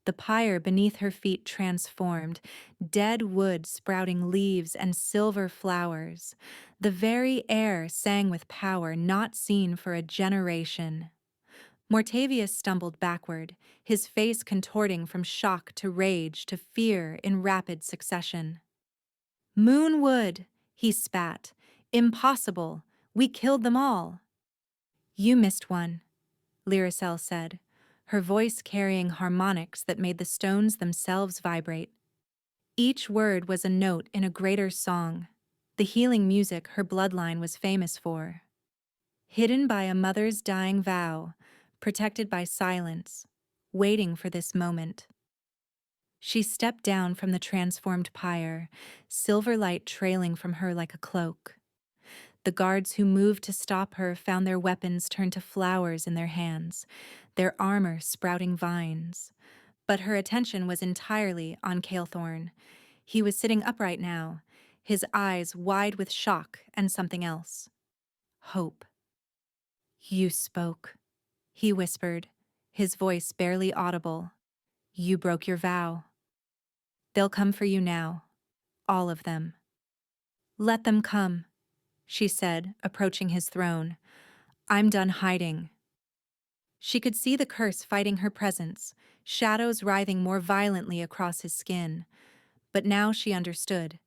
[SPEAKER 1] The pyre beneath her feet transformed, dead wood sprouting leaves and silver flowers. The very air sang with power not seen for a generation. Mortavius stumbled backward, his face contorting from shock to rage to fear in rapid succession. "Moonwood!" he spat. "Impossible! We killed them all!" "You missed one," Lyricel said, her voice carrying harmonics that made the stones themselves vibrate. Each word was a note in a greater song, the healing music her bloodline was famous for. Hidden by a mother's dying vow, protected by silence, waiting for this moment. She stepped down from the transformed pyre, silver light trailing from her like a cloak. The guards who moved to stop her found their weapons turned to flowers in their hands, their armor sprouting vines. But her attention was entirely on Calethorn. He was sitting upright now, his eyes wide with shock and something else. Hope. "You spoke," he whispered, his voice barely audible. "You broke your vow. They'll come for you now, all of them." "Let them come," she said, approaching his throne. "I'm done hiding." She could see the curse fighting her presence, shadows writhing more violently across his skin. But now she understood.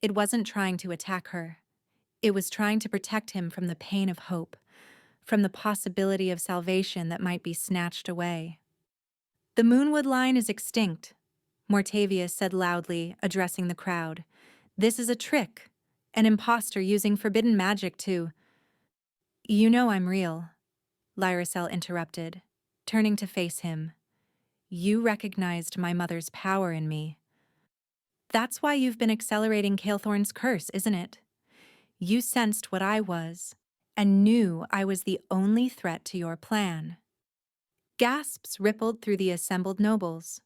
[SPEAKER 1] It wasn't trying to attack her. It was trying to protect him from the pain of hope, from the possibility of salvation that might be snatched away. "The Moonwood line is extinct," Mortavius said loudly, addressing the crowd. "This is a trick, an impostor using forbidden magic to—" "You know I'm real," Lyricel interrupted, turning to face him. "You recognized my mother's power in me. That's why you've been accelerating Calethorn's curse, isn't it? You sensed what I was, and knew I was the only threat to your plan. Gasps rippled through the assembled nobles.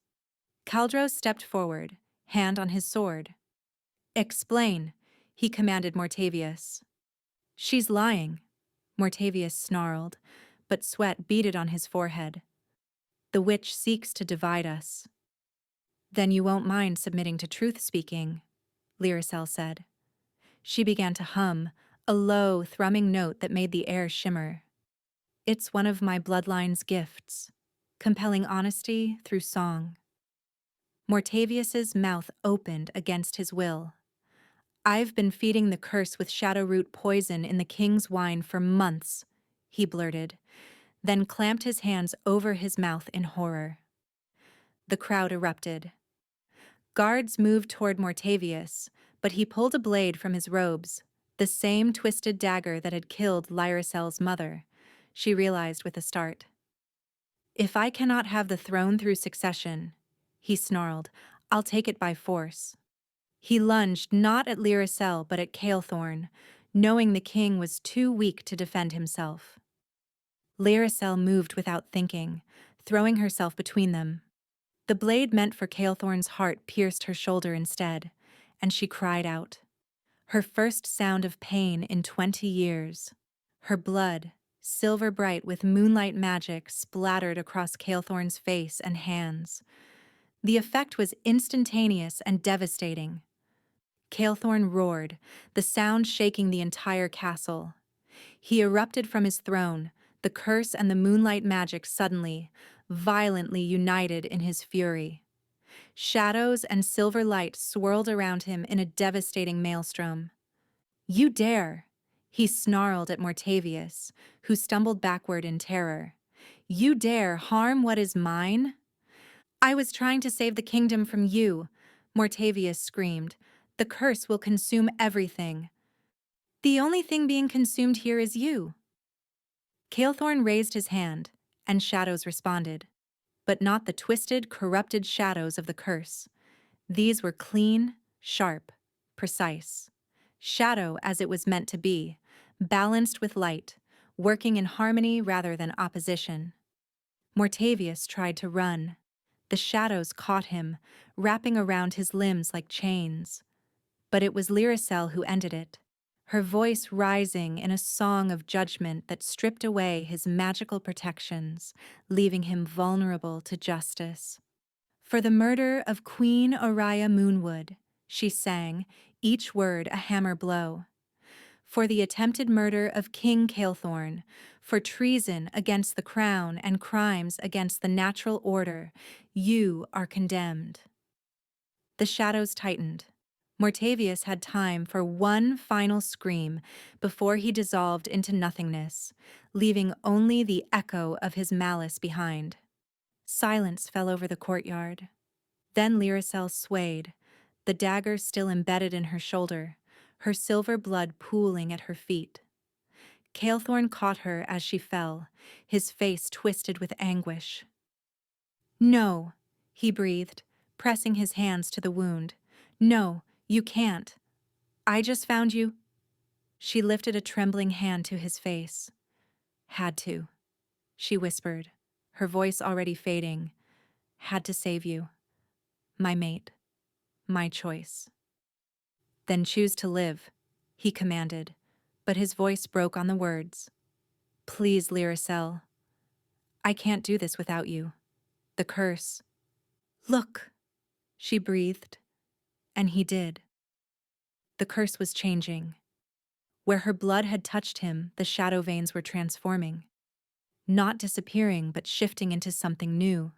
[SPEAKER 1] Caldro stepped forward, hand on his sword. "Explain," he commanded Mortavius. "She's lying," Mortavius snarled, but sweat beaded on his forehead. "The witch seeks to divide us." "Then you won't mind submitting to truth-speaking," Lyricel said. She began to hum, a low, thrumming note that made the air shimmer. "It's one of my bloodline's gifts, compelling honesty through song." Mortavius's mouth opened against his will. "I've been feeding the curse with shadowroot poison in the king's wine for months," he blurted, then clamped his hands over his mouth in horror. The crowd erupted. Guards moved toward Mortavius, but he pulled a blade from his robes, the same twisted dagger that had killed Lyricel's mother, she realized with a start. "If I cannot have the throne through succession," he snarled, "I'll take it by force." He lunged not at Lyricel but at Calethorn, knowing the king was too weak to defend himself. Lyricel moved without thinking, throwing herself between them. The blade meant for Calethorn's heart pierced her shoulder instead, and she cried out. Her first sound of pain in 20 years. Her blood, silver bright with moonlight magic, splattered across Calethorn's face and hands. The effect was instantaneous and devastating. Calethorn roared, the sound shaking the entire castle. He erupted from his throne, the curse and the moonlight magic suddenly, violently united in his fury. Shadows and silver light swirled around him in a devastating maelstrom. "You dare!" he snarled at Mortavius, who stumbled backward in terror. "You dare harm what is mine?" "I was trying to save the kingdom from you," Mortavius screamed. "The curse will consume everything. The only thing being consumed here is you." Calethorn raised his hand, and shadows responded, but not the twisted, corrupted shadows of the curse. These were clean, sharp, precise. Shadow as it was meant to be, balanced with light, working in harmony rather than opposition. Mortavius tried to run. The shadows caught him, wrapping around his limbs like chains. But it was Lyricel who ended it, her voice rising in a song of judgment that stripped away his magical protections, leaving him vulnerable to justice. "For the murder of Queen Oriah Moonwood," she sang, each word a hammer blow. "For the attempted murder of King Calethorn, for treason against the crown and crimes against the natural order, you are condemned." The shadows tightened. Mortavius had time for one final scream before he dissolved into nothingness, leaving only the echo of his malice behind. Silence fell over the courtyard. Then Lyricel swayed, the dagger still embedded in her shoulder, her silver blood pooling at her feet. Calethorn caught her as she fell, his face twisted with anguish. "No," he breathed, pressing his hands to the wound. "No, you can't. I just found you." She lifted a trembling hand to his face. "Had to," she whispered, her voice already fading. "Had to save you. My mate. My choice." "Then choose to live," he commanded, but his voice broke on the words. "Please, Lyricel. I can't do this without you. The curse." "Look," she breathed, and he did. The curse was changing. Where her blood had touched him, the shadow veins were transforming. Not disappearing, but shifting into something new.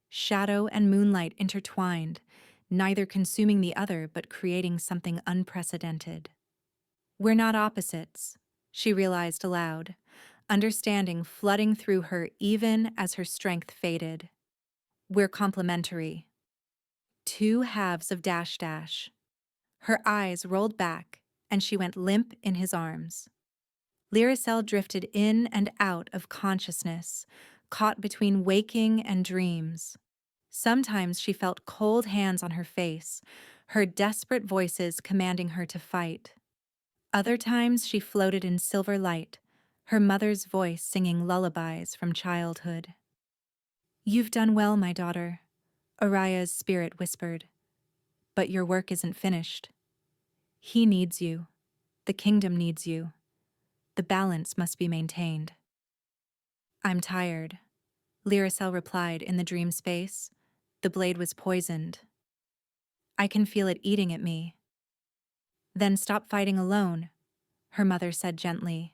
[SPEAKER 1] Shadow and moonlight intertwined, neither consuming the other but creating something unprecedented. "We're not opposites," she realized aloud, understanding flooding through her even as her strength faded. "We're complementary. Two halves of Dash Dash." Her eyes rolled back, and she went limp in his arms. Lyricel drifted in and out of consciousness, caught between waking and dreams. Sometimes she felt cold hands on her face, heard desperate voices commanding her to fight. Other times she floated in silver light, her mother's voice singing lullabies from childhood. You've done well, my daughter, Araya's spirit whispered. But your work isn't finished. He needs you. The kingdom needs you. The balance must be maintained. I'm tired, Lyricel replied in the dream space. The blade was poisoned. I can feel it eating at me. Then stop fighting alone, her mother said gently.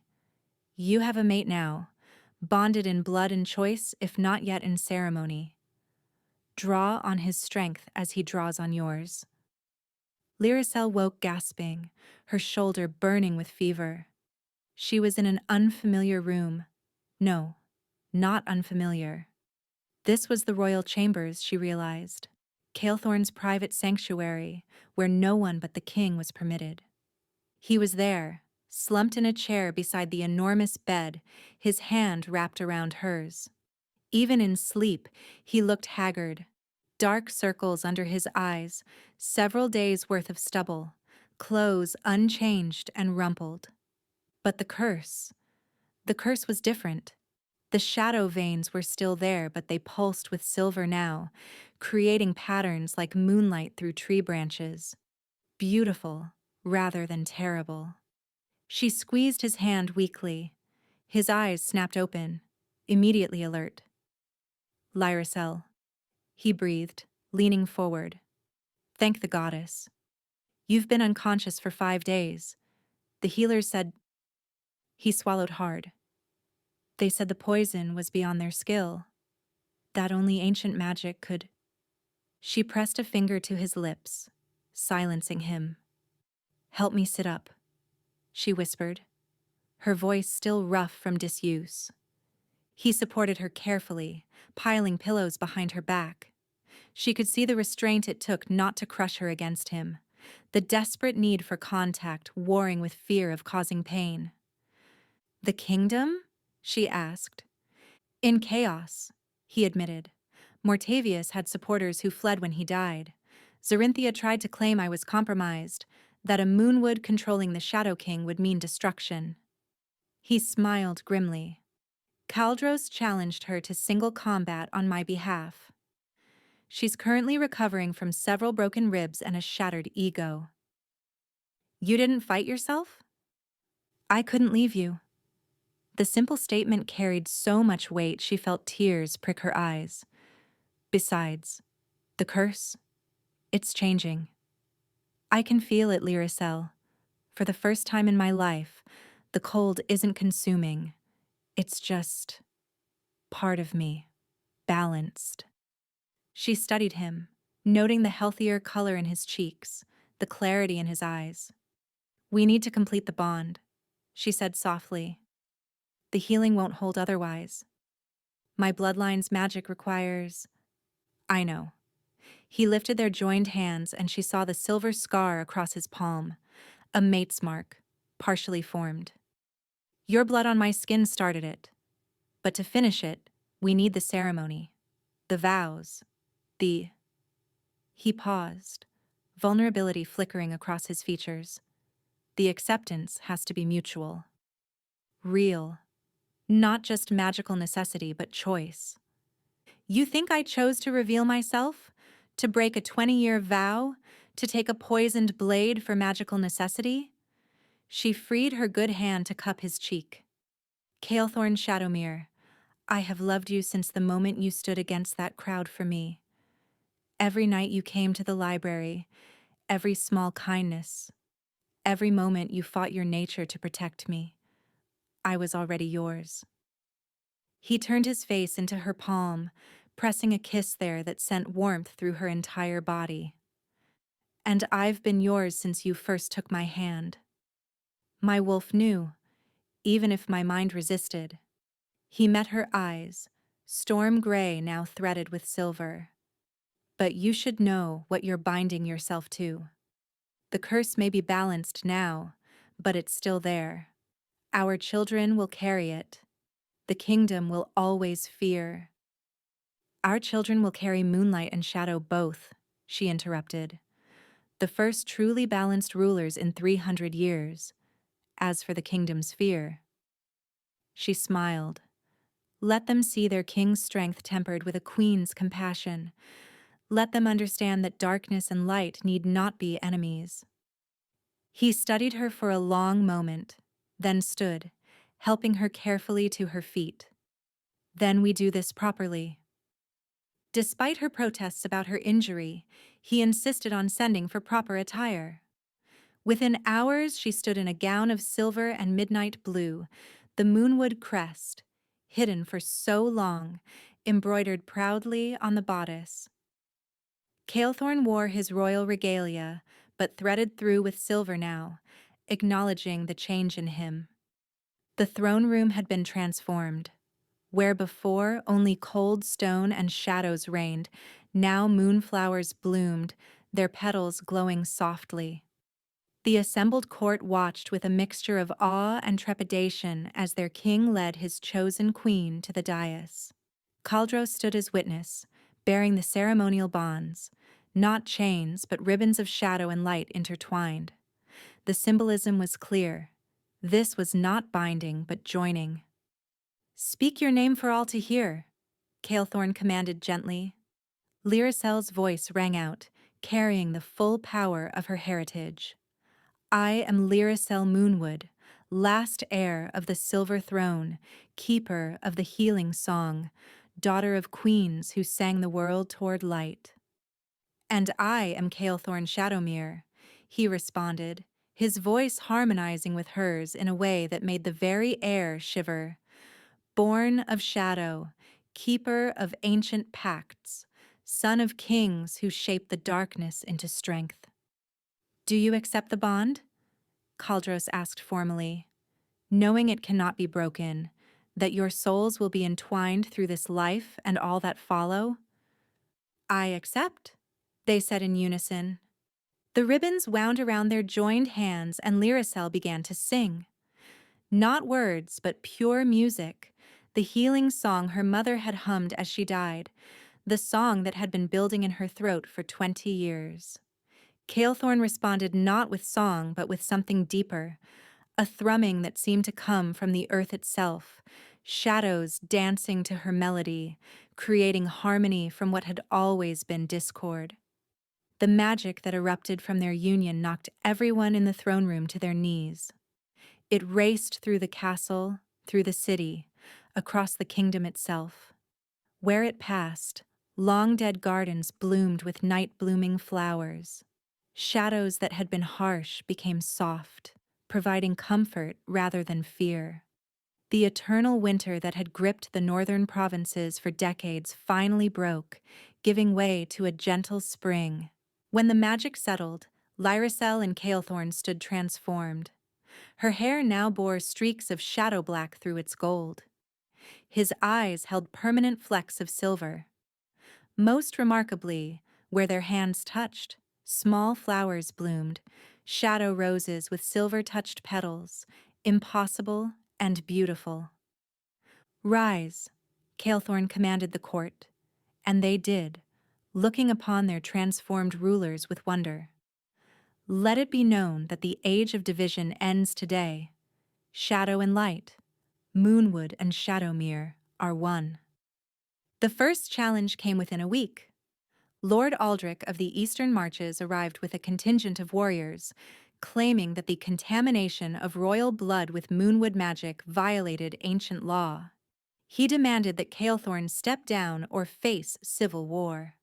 [SPEAKER 1] You have a mate now, bonded in blood and choice, if not yet in ceremony. Draw on his strength as he draws on yours. Lyricel woke gasping, her shoulder burning with fever. She was in an unfamiliar room. No, not unfamiliar. This was the royal chambers, she realized. Calethorn's private sanctuary, where no one but the king was permitted. He was there, slumped in a chair beside the enormous bed, his hand wrapped around hers. Even in sleep, he looked haggard. Dark circles under his eyes, several days' worth of stubble, clothes unchanged and rumpled. But the curse was different. The shadow veins were still there, but they pulsed with silver now, creating patterns like moonlight through tree branches. Beautiful, rather than terrible. She squeezed his hand weakly. His eyes snapped open, immediately alert. Lyricel, he breathed, leaning forward. Thank the goddess. You've been unconscious for 5 days. The healers said. He swallowed hard. They said the poison was beyond their skill, that only ancient magic could. She pressed a finger to his lips, silencing him. Help me sit up, she whispered, her voice still rough from disuse. He supported her carefully, piling pillows behind her back. She could see the restraint it took not to crush her against him, the desperate need for contact warring with fear of causing pain. The kingdom? She asked. In chaos, he admitted. Mortavius had supporters who fled when he died. Zorinthia tried to claim I was compromised, that a moonwood controlling the Shadow King would mean destruction. He smiled grimly. Kaldros challenged her to single combat on my behalf. She's currently recovering from several broken ribs and a shattered ego. You didn't fight yourself? I couldn't leave you. The simple statement carried so much weight she felt tears prick her eyes. Besides, the curse, it's changing. I can feel it, Lyricel. For the first time in my life, the cold isn't consuming. It's just part of me, balanced. She studied him, noting the healthier color in his cheeks, the clarity in his eyes. We need to complete the bond, she said softly. The healing won't hold otherwise. My bloodline's magic requires. I know. He lifted their joined hands and she saw the silver scar across his palm, a mate's mark, partially formed. Your blood on my skin started it. But to finish it, we need the ceremony, the vows, the. He paused, vulnerability flickering across his features. The acceptance has to be mutual. Real. Not just magical necessity, but choice. You think I chose to reveal myself? To break a 20-year vow? To take a poisoned blade for magical necessity? She freed her good hand to cup his cheek. Calethorn Shadowmere, I have loved you since the moment you stood against that crowd for me. Every night you came to the library, every small kindness, every moment you fought your nature to protect me. I was already yours. He turned his face into her palm, pressing a kiss there that sent warmth through her entire body. And I've been yours since you first took my hand. My wolf knew, even if my mind resisted. He met her eyes, storm gray now threaded with silver. But you should know what you're binding yourself to. The curse may be balanced now, but it's still there. Our children will carry it. The kingdom will always fear. Our children will carry moonlight and shadow both, she interrupted. The first truly balanced rulers in 300 years. As for the kingdom's fear. She smiled. Let them see their king's strength tempered with a queen's compassion. Let them understand that darkness and light need not be enemies. He studied her for a long moment, then stood, helping her carefully to her feet. Then we do this properly. Despite her protests about her injury, he insisted on sending for proper attire. Within hours, she stood in a gown of silver and midnight blue, the moonwood crest, hidden for so long, embroidered proudly on the bodice. Calethorn wore his royal regalia, but threaded through with silver now, acknowledging the change in him. The throne room had been transformed. Where before only cold stone and shadows reigned, now moonflowers bloomed, their petals glowing softly. The assembled court watched with a mixture of awe and trepidation as their king led his chosen queen to the dais. Caldros stood as witness, bearing the ceremonial bonds, not chains but ribbons of shadow and light intertwined. The symbolism was clear. This was not binding but joining. "Speak your name for all to hear," Calethorn commanded gently. Lyricel's voice rang out, carrying the full power of her heritage. "I am Lyricel Moonwood, last heir of the silver throne, keeper of the healing song, daughter of queens who sang the world toward light." "And I am Calethorn Shadowmere," he responded, his voice harmonizing with hers in a way that made the very air shiver. "Born of shadow, keeper of ancient pacts, son of kings who shape the darkness into strength." "Do you accept the bond?" Caldros asked formally, "knowing it cannot be broken, that your souls will be entwined through this life and all that follow?" "I accept," they said in unison. The ribbons wound around their joined hands and Lyricel began to sing. Not words, but pure music, the healing song her mother had hummed as she died, the song that had been building in her throat for 20 years. Calethorn responded not with song, but with something deeper, a thrumming that seemed to come from the earth itself, shadows dancing to her melody, creating harmony from what had always been discord. The magic that erupted from their union knocked everyone in the throne room to their knees. It raced through the castle, through the city, across the kingdom itself. Where it passed, long-dead gardens bloomed with night-blooming flowers. Shadows that had been harsh became soft, providing comfort rather than fear. The eternal winter that had gripped the northern provinces for decades finally broke, giving way to a gentle spring. When the magic settled, Lyricel and Calethorn stood transformed. Her hair now bore streaks of shadow black through its gold. His eyes held permanent flecks of silver. Most remarkably, where their hands touched, small flowers bloomed, shadow roses with silver-touched petals, impossible and beautiful. "Rise," Calethorn commanded the court, and they did, looking upon their transformed rulers with wonder. "Let it be known that the age of division ends today. Shadow and light, Moonwood and Shadowmere are one." The first challenge came within a week. Lord Aldrich of the Eastern Marches arrived with a contingent of warriors, claiming that the contamination of royal blood with Moonwood magic violated ancient law. He demanded that Calethorn step down or face civil war.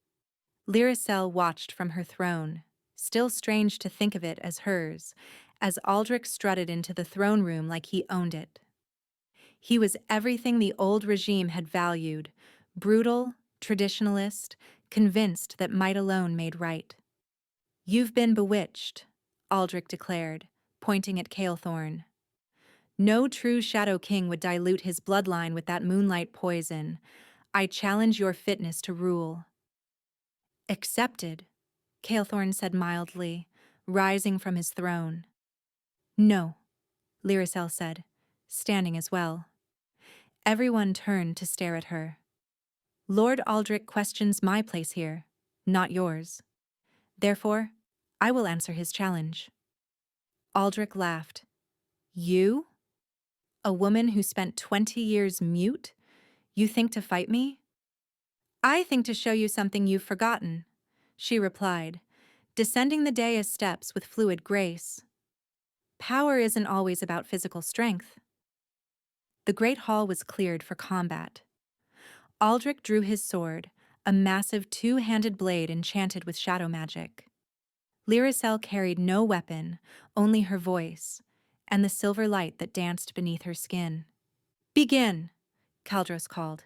[SPEAKER 1] Lyricel watched from her throne, still strange to think of it as hers, as Aldrich strutted into the throne room like he owned it. He was everything the old regime had valued, brutal, traditionalist, convinced that might alone made right. "You've been bewitched," Aldrich declared, pointing at Calethorn. "No true Shadow King would dilute his bloodline with that moonlight poison. I challenge your fitness to rule." "Accepted," Calethorn said mildly, rising from his throne. "No," Lyricel said, standing as well. Everyone turned to stare at her. "Lord Aldrich questions my place here, not yours. Therefore, I will answer his challenge." Aldrich laughed. "You? A woman who spent 20 years mute? You think to fight me? I think to show you something you've forgotten, she replied, descending the dais steps with fluid grace. Power isn't always about physical strength. The great hall was cleared for combat. Aldrich drew his sword, a massive two-handed blade enchanted with shadow magic. Lyricel carried no weapon, only her voice, and the silver light that danced beneath her skin. Begin, Caldros called.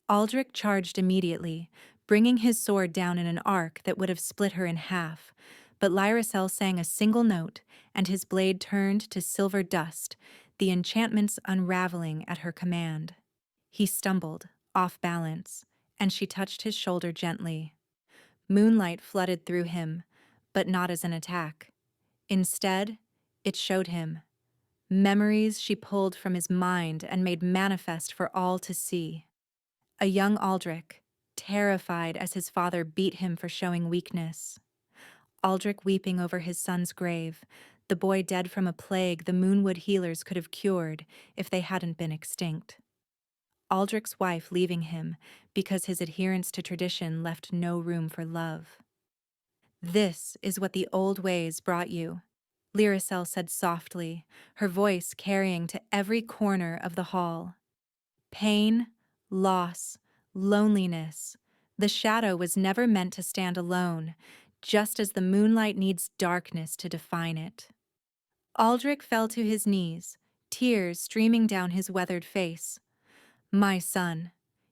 [SPEAKER 1] Aldrich charged immediately, bringing his sword down in an arc that would have split her in half, but Lyricel sang a single note, and his blade turned to silver dust, the enchantments unraveling at her command. He stumbled, off balance, and she touched his shoulder gently. Moonlight flooded through him, but not as an attack. Instead, it showed him memories she pulled from his mind and made manifest for all to see. A young Aldrich, terrified as his father beat him for showing weakness. Aldrich weeping over his son's grave, the boy dead from a plague the Moonwood healers could have cured if they hadn't been extinct. Aldrich's wife leaving him because his adherence to tradition left no room for love. This is what the old ways brought you, Lyricel said softly, her voice carrying to every corner of the hall. Pain, loss, loneliness. The shadow was never meant to stand alone, just as the moonlight needs darkness to define it. Aldrich fell to his knees, tears streaming down his weathered face. My son,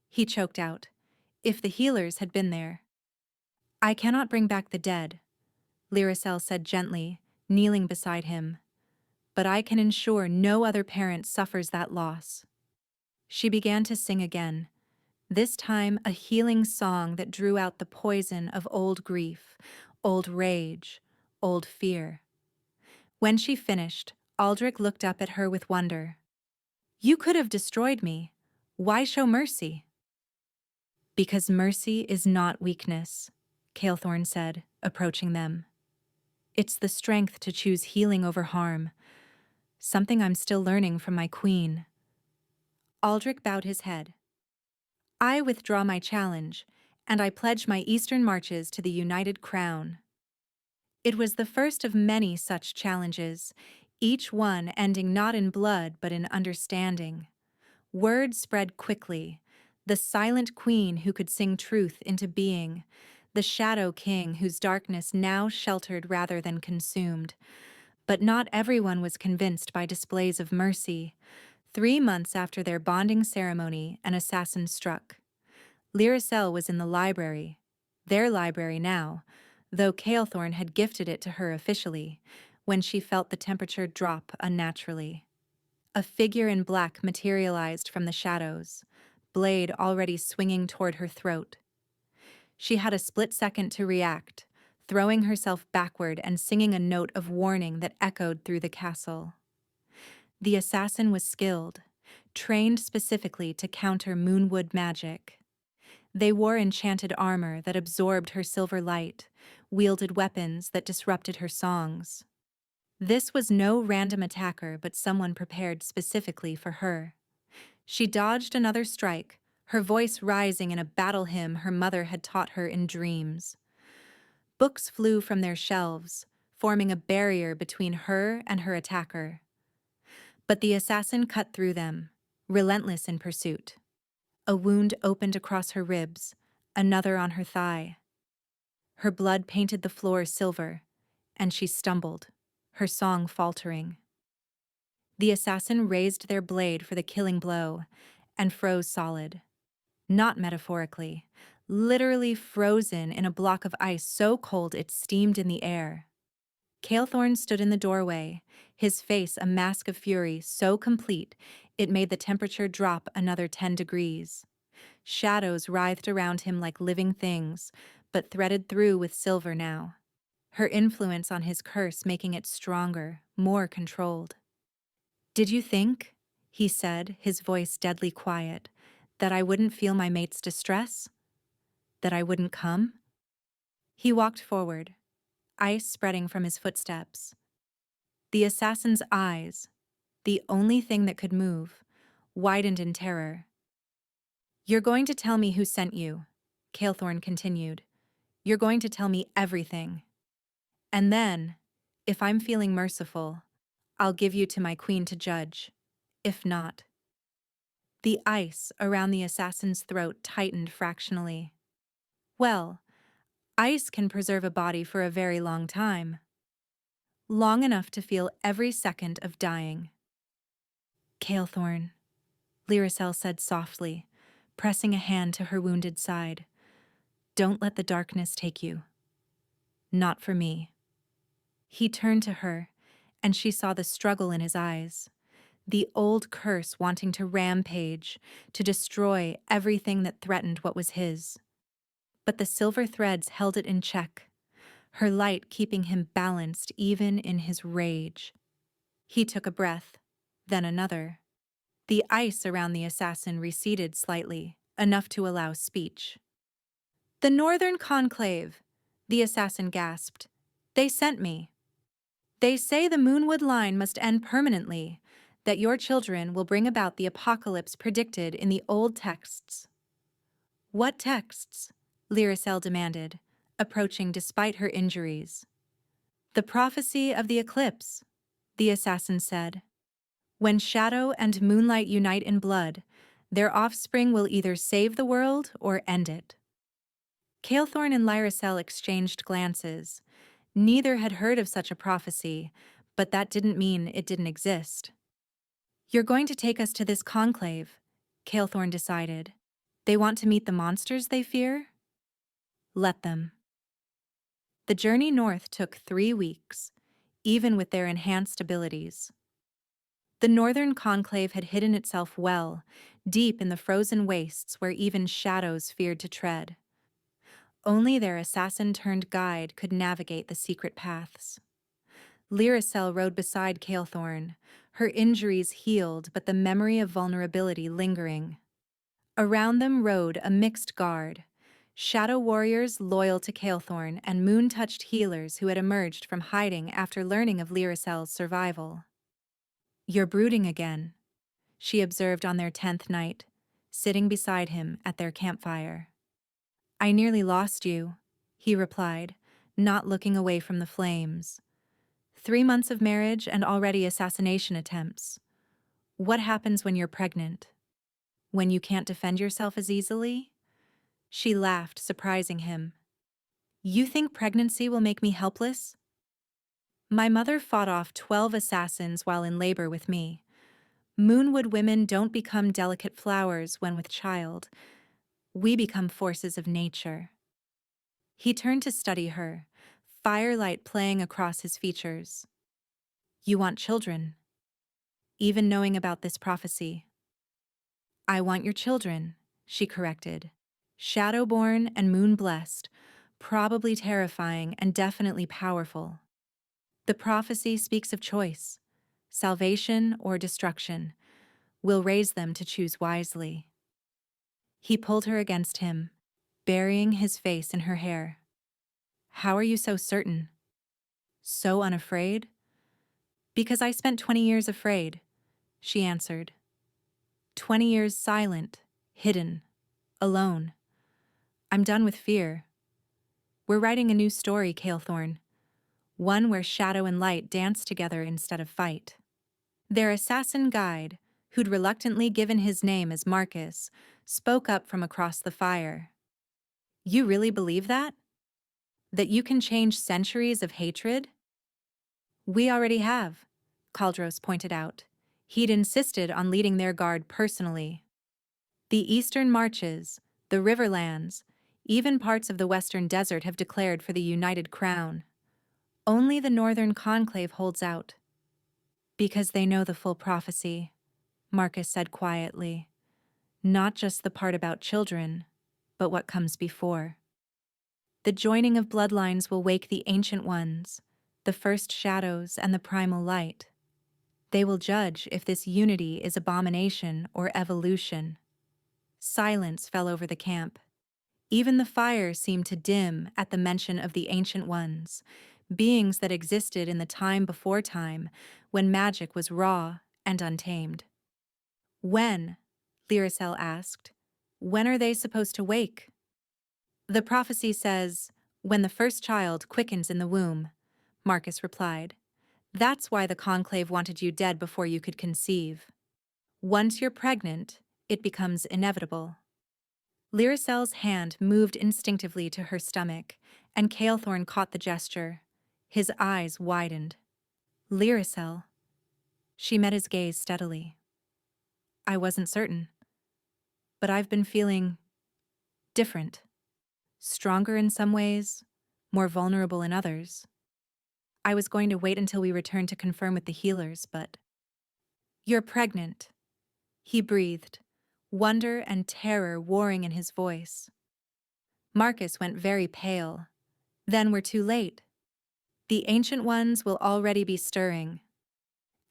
[SPEAKER 1] he choked out, if the healers had been there. I cannot bring back the dead, Lyricel said gently, kneeling beside him. But I can ensure no other parent suffers that loss. She began to sing again, this time a healing song that drew out the poison of old grief, old rage, old fear. When she finished, Aldrich looked up at her with wonder. You could have destroyed me. Why show mercy? Because mercy is not weakness, Calethorn said, approaching them. It's the strength to choose healing over harm, something I'm still learning from my queen. Aldrich bowed his head. I withdraw my challenge, and I pledge my eastern marches to the United Crown. It was the first of many such challenges, each one ending not in blood but in understanding. Word spread quickly, the silent queen who could sing truth into being, the shadow king whose darkness now sheltered rather than consumed. But not everyone was convinced by displays of mercy. 3 months after their bonding ceremony, an assassin struck. Lyricel was in the library, their library now, though Calethorn had gifted it to her officially, when she felt the temperature drop unnaturally. A figure in black materialized from the shadows, blade already swinging toward her throat. She had a split second to react, throwing herself backward and singing a note of warning that echoed through the castle. The assassin was skilled, trained specifically to counter Moonwood magic. They wore enchanted armor that absorbed her silver light, wielded weapons that disrupted her songs. This was no random attacker but someone prepared specifically for her. She dodged another strike, her voice rising in a battle hymn her mother had taught her in dreams. Books flew from their shelves, forming a barrier between her and her attacker. But the assassin cut through them, relentless in pursuit. A wound opened across her ribs, another on her thigh. Her blood painted the floor silver, and she stumbled, her song faltering. The assassin raised their blade for the killing blow and froze solid. Not metaphorically, literally frozen in a block of ice so cold it steamed in the air. Calethorn stood in the doorway, his face a mask of fury so complete it made the temperature drop another 10 degrees. Shadows writhed around him like living things, but threaded through with silver now. Her influence on his curse making it stronger, more controlled. Did you think, he said, his voice deadly quiet, that I wouldn't feel my mate's distress? That I wouldn't come? He walked forward, ice spreading from his footsteps. The assassin's eyes, the only thing that could move, widened in terror. You're going to tell me who sent you, Calethorn continued. You're going to tell me everything. And then, if I'm feeling merciful, I'll give you to my queen to judge. If not. The ice around the assassin's throat tightened fractionally. Well, ice can preserve a body for a very long time. Long enough to feel every second of dying. Calethorn, Lyricel said softly, pressing a hand to her wounded side. Don't let the darkness take you. Not for me. He turned to her, and she saw the struggle in his eyes. The old curse wanting to rampage, to destroy everything that threatened what was his. But the silver threads held it in check, her light keeping him balanced even in his rage. He took a breath, then another. The ice around the assassin receded slightly, enough to allow speech. The Northern Conclave, the assassin gasped. They sent me. They say the Moonwood line must end permanently, that your children will bring about the apocalypse predicted in the old texts. What texts? Lyricel demanded, approaching despite her injuries. The prophecy of the eclipse, the assassin said. When shadow and moonlight unite in blood, their offspring will either save the world or end it. Calethorn and Lyricel exchanged glances. Neither had heard of such a prophecy, but that didn't mean it didn't exist. You're going to take us to this conclave, Calethorn decided. They want to meet the monsters they fear? Let them. The journey north took 3 weeks, even with their enhanced abilities. The Northern Conclave had hidden itself well, deep in the frozen wastes where even shadows feared to tread. Only their assassin-turned guide could navigate the secret paths. Lyricel rode beside Calethorn, her injuries healed but the memory of vulnerability lingering. Around them rode a mixed guard, shadow warriors loyal to Calethorn and moon-touched healers who had emerged from hiding after learning of Lyricel's survival. You're brooding again, she observed on their 10th night, sitting beside him at their campfire. I nearly lost you, he replied, not looking away from the flames. 3 months of marriage and already assassination attempts. What happens when you're pregnant? When you can't defend yourself as easily? She laughed, surprising him. You think pregnancy will make me helpless? My mother fought off 12 assassins while in labor with me. Moonwood women don't become delicate flowers when with child. We become forces of nature. He turned to study her, firelight playing across his features. You want children, even knowing about this prophecy. I want your children, she corrected. Shadowborn and moon-blessed, probably terrifying and definitely powerful. The prophecy speaks of choice, salvation or destruction. We'll raise them to choose wisely. He pulled her against him, burying his face in her hair. How are you so certain? So unafraid? Because I spent 20 years afraid, she answered. 20 years silent, hidden, alone. I'm done with fear. We're writing a new story, Calethorn. One where shadow and light dance together instead of fight. Their assassin guide, who'd reluctantly given his name as Marcus, spoke up from across the fire. You really believe that? That you can change centuries of hatred? We already have, Caldros pointed out. He'd insisted on leading their guard personally. The eastern marches, the riverlands, even parts of the western desert have declared for the United Crown. Only the Northern Conclave holds out. Because they know the full prophecy, Marcus said quietly. Not just the part about children, but what comes before. The joining of bloodlines will wake the ancient ones, the first shadows and the primal light. They will judge if this unity is abomination or evolution. Silence fell over the camp. Even the fire seemed to dim at the mention of the ancient ones, beings that existed in the time before time, when magic was raw and untamed. When? Lyricel asked. When are they supposed to wake? The prophecy says, when the first child quickens in the womb, Marcus replied. That's why the conclave wanted you dead before you could conceive. Once you're pregnant, it becomes inevitable. Lyricel's hand moved instinctively to her stomach, and Calethorn caught the gesture. His eyes widened. Lyricel. She met his gaze steadily. I wasn't certain, but I've been feeling different. Stronger in some ways, more vulnerable in others. I was going to wait until we returned to confirm with the healers, but... You're pregnant, he breathed, wonder and terror warring in his voice. Marcus went very pale. Then we're too late. The Ancient Ones will already be stirring.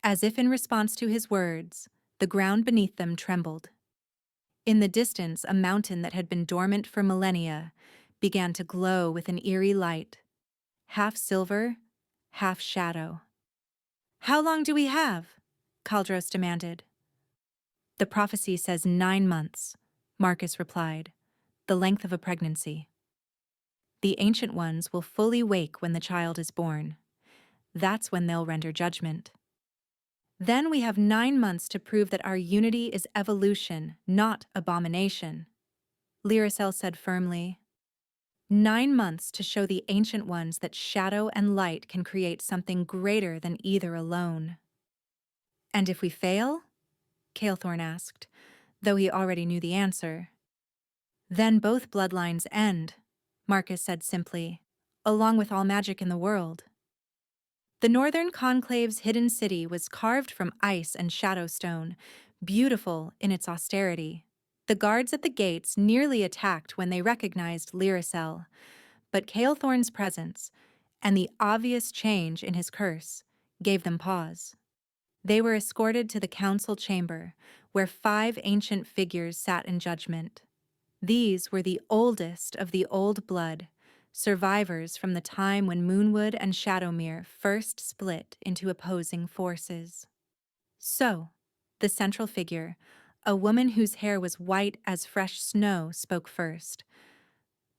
[SPEAKER 1] As if in response to his words, the ground beneath them trembled. In the distance, a mountain that had been dormant for millennia began to glow with an eerie light, half silver, half shadow. How long do we have? Kaldros demanded. The prophecy says 9 months, Marcus replied, the length of a pregnancy. The Ancient Ones will fully wake when the child is born. That's when they'll render judgment. Then we have 9 months to prove that our unity is evolution, not abomination, Lyricel said firmly. 9 months to show the Ancient Ones that shadow and light can create something greater than either alone. And if we fail? Calethorn asked, though he already knew the answer. Then both bloodlines end, Marcus said simply, along with all magic in the world. The Northern Conclave's hidden city was carved from ice and shadowstone, beautiful in its austerity. The guards at the gates nearly attacked when they recognized Lyricel, but Calethorn's presence, and the obvious change in his curse, gave them pause. They were escorted to the council chamber, where 5 ancient figures sat in judgment. These were the oldest of the old blood, survivors from the time when Moonwood and Shadowmere first split into opposing forces. So, the central figure, a woman whose hair was white as fresh snow, spoke first.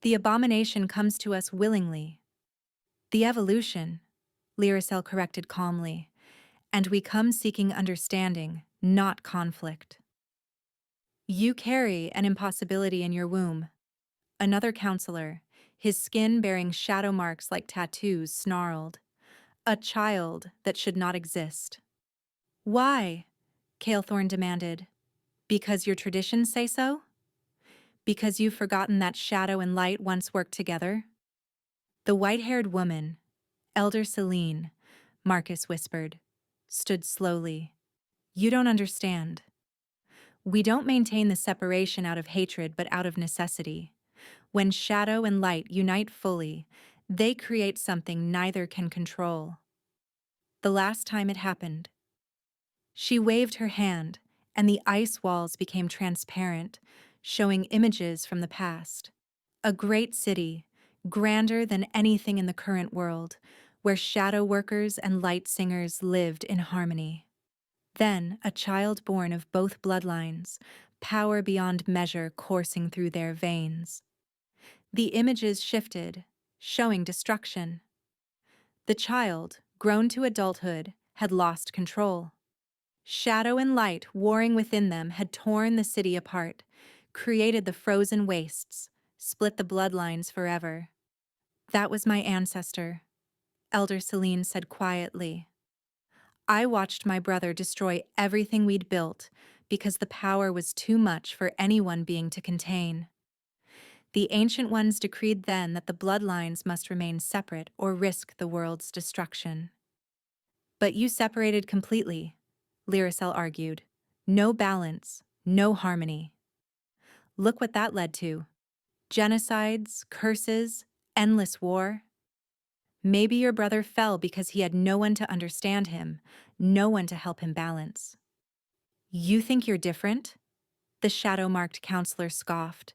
[SPEAKER 1] The abomination comes to us willingly. The evolution, Lyricel corrected calmly, and we come seeking understanding, not conflict. You carry an impossibility in your womb. Another counselor, his skin bearing shadow marks like tattoos, snarled. A child that should not exist. Why? Calethorn demanded. Because your traditions say so? Because you've forgotten that shadow and light once worked together? The white-haired woman, Elder Selene, Marcus whispered, stood slowly. You don't understand. We don't maintain the separation out of hatred but out of necessity. When shadow and light unite fully, they create something neither can control. The last time it happened. She waved her hand, and the ice walls became transparent, showing images from the past. A great city, grander than anything in the current world, where shadow workers and light singers lived in harmony. Then a child born of both bloodlines, power beyond measure coursing through their veins. The images shifted, showing destruction. The child, grown to adulthood, had lost control. Shadow and light warring within them had torn the city apart, created the frozen wastes, split the bloodlines forever. That was my ancestor, Elder Selene said quietly. I watched my brother destroy everything we'd built because the power was too much for any one being to contain. The Ancient Ones decreed then that the bloodlines must remain separate or risk the world's destruction. But you separated completely, Lyricel argued. No balance, no harmony. Look what that led to. Genocides, curses, endless war. Maybe your brother fell because he had no one to understand him, no one to help him balance. You think you're different? The shadow-marked counselor scoffed.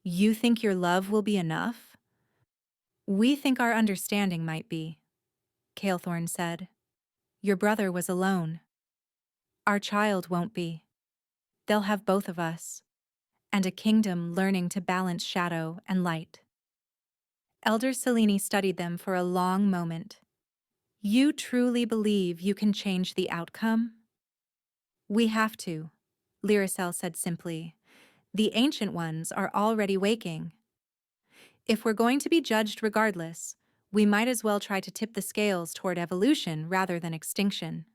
[SPEAKER 1] You think your love will be enough? We think our understanding might be, Calethorn said. Your brother was alone. Our child won't be. They'll have both of us. and a kingdom learning to balance shadow and light. Elder Selene studied them for a long moment. You truly believe you can change the outcome? We have to, Lyricel said simply. The Ancient Ones are already waking. If we're going to be judged regardless, we might as well try to tip the scales toward evolution rather than extinction.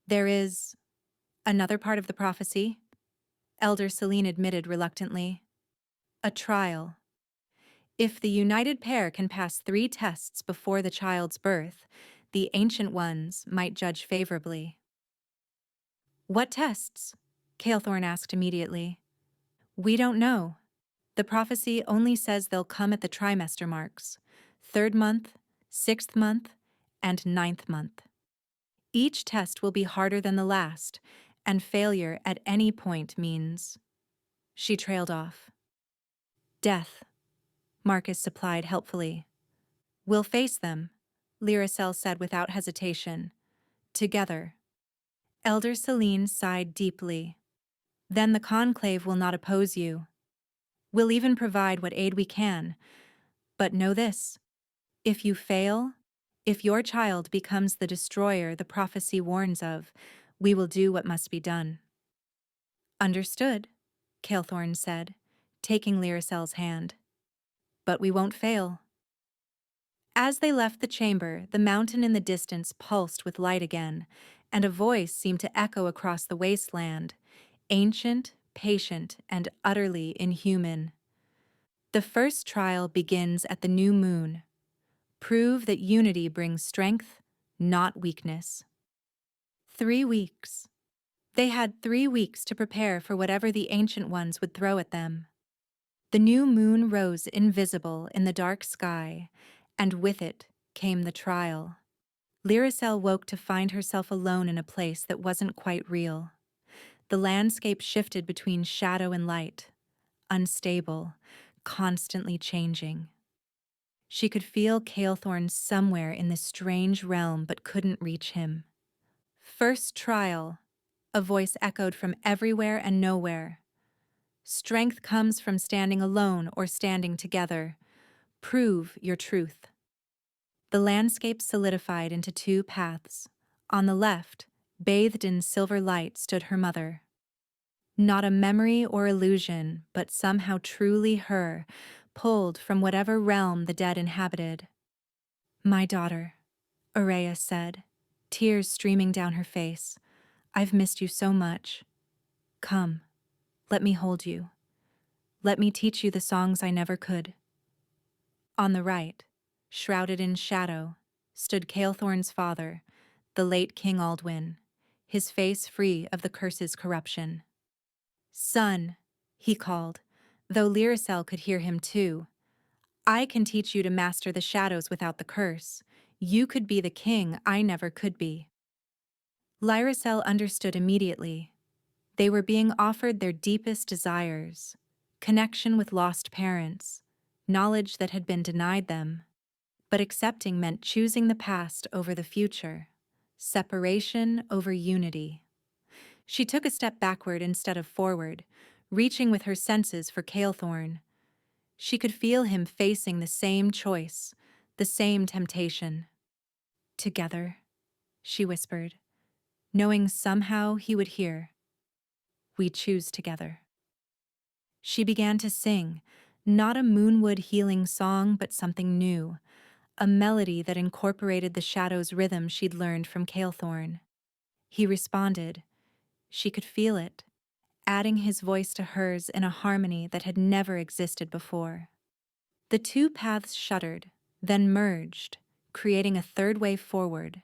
[SPEAKER 1] There is another part of the prophecy, Elder Selene admitted reluctantly. A trial. If the united pair can pass 3 tests before the child's birth, the Ancient Ones might judge favorably. What tests? Calethorn asked immediately. We don't know. The prophecy only says they'll come at the trimester marks, 3rd month, 6th month, and 9th month. Each test will be harder than the last, and failure at any point means... She trailed off. Death, Marcus supplied helpfully. We'll face them, Lyricel said without hesitation. Together. Elder Selene sighed deeply. Then the conclave will not oppose you. We'll even provide what aid we can. But know this. If you fail, if your child becomes the destroyer the prophecy warns of, we will do what must be done. Understood, Calethorn said, taking Lyricel's hand. But we won't fail. As they left the chamber, the mountain in the distance pulsed with light again, and a voice seemed to echo across the wasteland, ancient, patient, and utterly inhuman. The first trial begins at the new moon. Prove that unity brings strength, not weakness. 3 weeks. They had 3 weeks to prepare for whatever the Ancient Ones would throw at them. The new moon rose invisible in the dark sky, and with it came the trial. Lyricel woke to find herself alone in a place that wasn't quite real. The landscape shifted between shadow and light, unstable, constantly changing. She could feel Calethorn somewhere in this strange realm but couldn't reach him. First trial, a voice echoed from everywhere and nowhere. Strength comes from standing alone or standing together. Prove your truth. The landscape solidified into 2 paths. On the left, bathed in silver light, stood her mother. Not a memory or illusion, but somehow truly her, pulled from whatever realm the dead inhabited. My daughter, Aurea said, tears streaming down her face. I've missed you so much. Come, let me hold you. Let me teach you the songs I never could. On the right, shrouded in shadow, stood Calethorn's father, the late King Aldwin, his face free of the curse's corruption. Son, he called, though Lyricel could hear him too. I can teach you to master the shadows without the curse. You could be the king I never could be. Lyricel understood immediately. They were being offered their deepest desires, connection with lost parents, knowledge that had been denied them. But accepting meant choosing the past over the future, separation over unity. She took a step backward instead of forward, reaching with her senses for Calethorn. She could feel him facing the same choice, the same temptation. Together, she whispered, knowing somehow he would hear. We choose together. She began to sing, not a moonwood healing song, but something new, a melody that incorporated the shadow's rhythm she'd learned from Calethorn. He responded. She could feel it, adding his voice to hers in a harmony that had never existed before. The 2 paths shuddered, then merged, creating a 3rd way forward.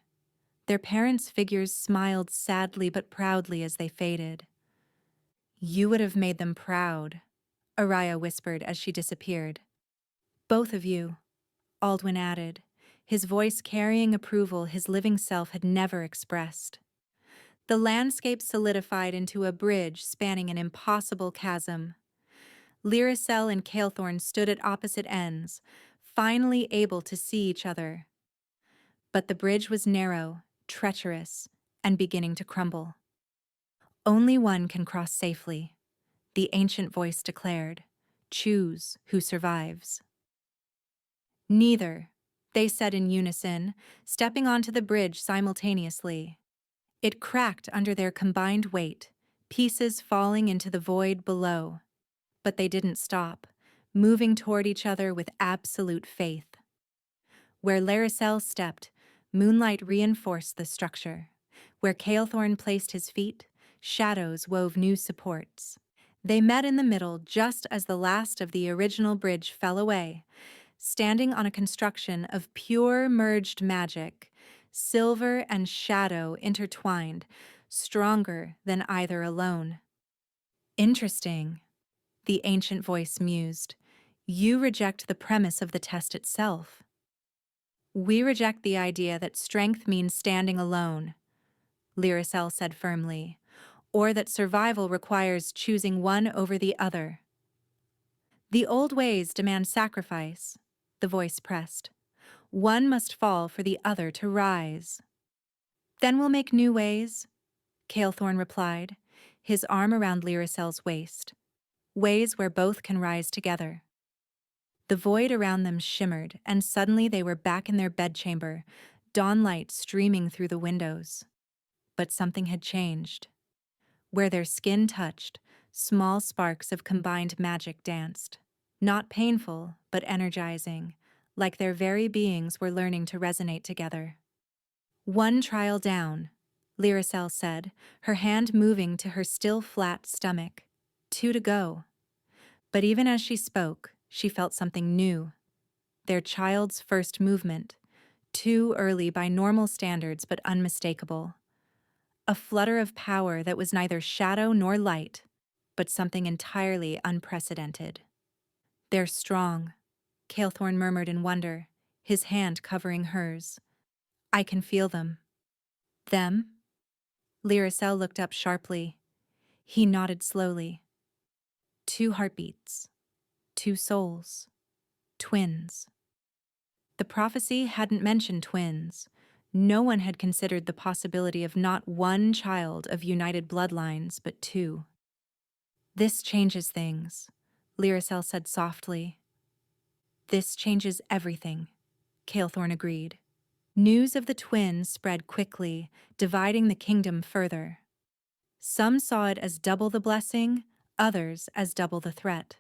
[SPEAKER 1] Their parents' figures smiled sadly but proudly as they faded. You would have made them proud, Aurea whispered as she disappeared. Both of you, Aldwin added, his voice carrying approval his living self had never expressed. The landscape solidified into a bridge spanning an impossible chasm. Lyricel and Calethorn stood at opposite ends, finally able to see each other. But the bridge was narrow, treacherous, and beginning to crumble. Only one can cross safely. the ancient voice declared. Choose who survives. Neither, they said in unison, stepping onto the bridge simultaneously. It cracked under their combined weight, pieces falling into the void below. But they didn't stop, moving toward each other with absolute faith. Where Laricel stepped, moonlight reinforced the structure. Where Calethorn placed his feet, shadows wove new supports. They met in the middle just as the last of the original bridge fell away, standing on a construction of pure merged magic, silver and shadow intertwined, stronger than either alone. Interesting, the ancient voice mused. You reject the premise of the test itself. We reject the idea that strength means standing alone, Lyricel said firmly, or that survival requires choosing one over the other. The old ways demand sacrifice, the voice pressed. One must fall for the other to rise. Then we'll make new ways, Calethorn replied, his arm around Lyricel's waist. Ways where both can rise together. The void around them shimmered, and suddenly they were back in their bedchamber, dawnlight streaming through the windows. But something had changed. Where their skin touched, small sparks of combined magic danced. Not painful, but energizing, like their very beings were learning to resonate together. One trial down, Lyricel said, her hand moving to her still flat stomach. 2 to go. But even as she spoke, she felt something new. Their child's first movement, too early by normal standards but unmistakable. A flutter of power that was neither shadow nor light, but something entirely unprecedented. They're strong, Calethorn murmured in wonder, his hand covering hers. I can feel them. Them? Lyricel looked up sharply. He nodded slowly. 2 heartbeats. 2 souls. Twins. The prophecy hadn't mentioned twins. No one had considered the possibility of not one child of united bloodlines, but 2. This changes things, Lyricel said softly. This changes everything, Calethorn agreed. News of the twins spread quickly, dividing the kingdom further. Some saw it as double the blessing, others as double the threat.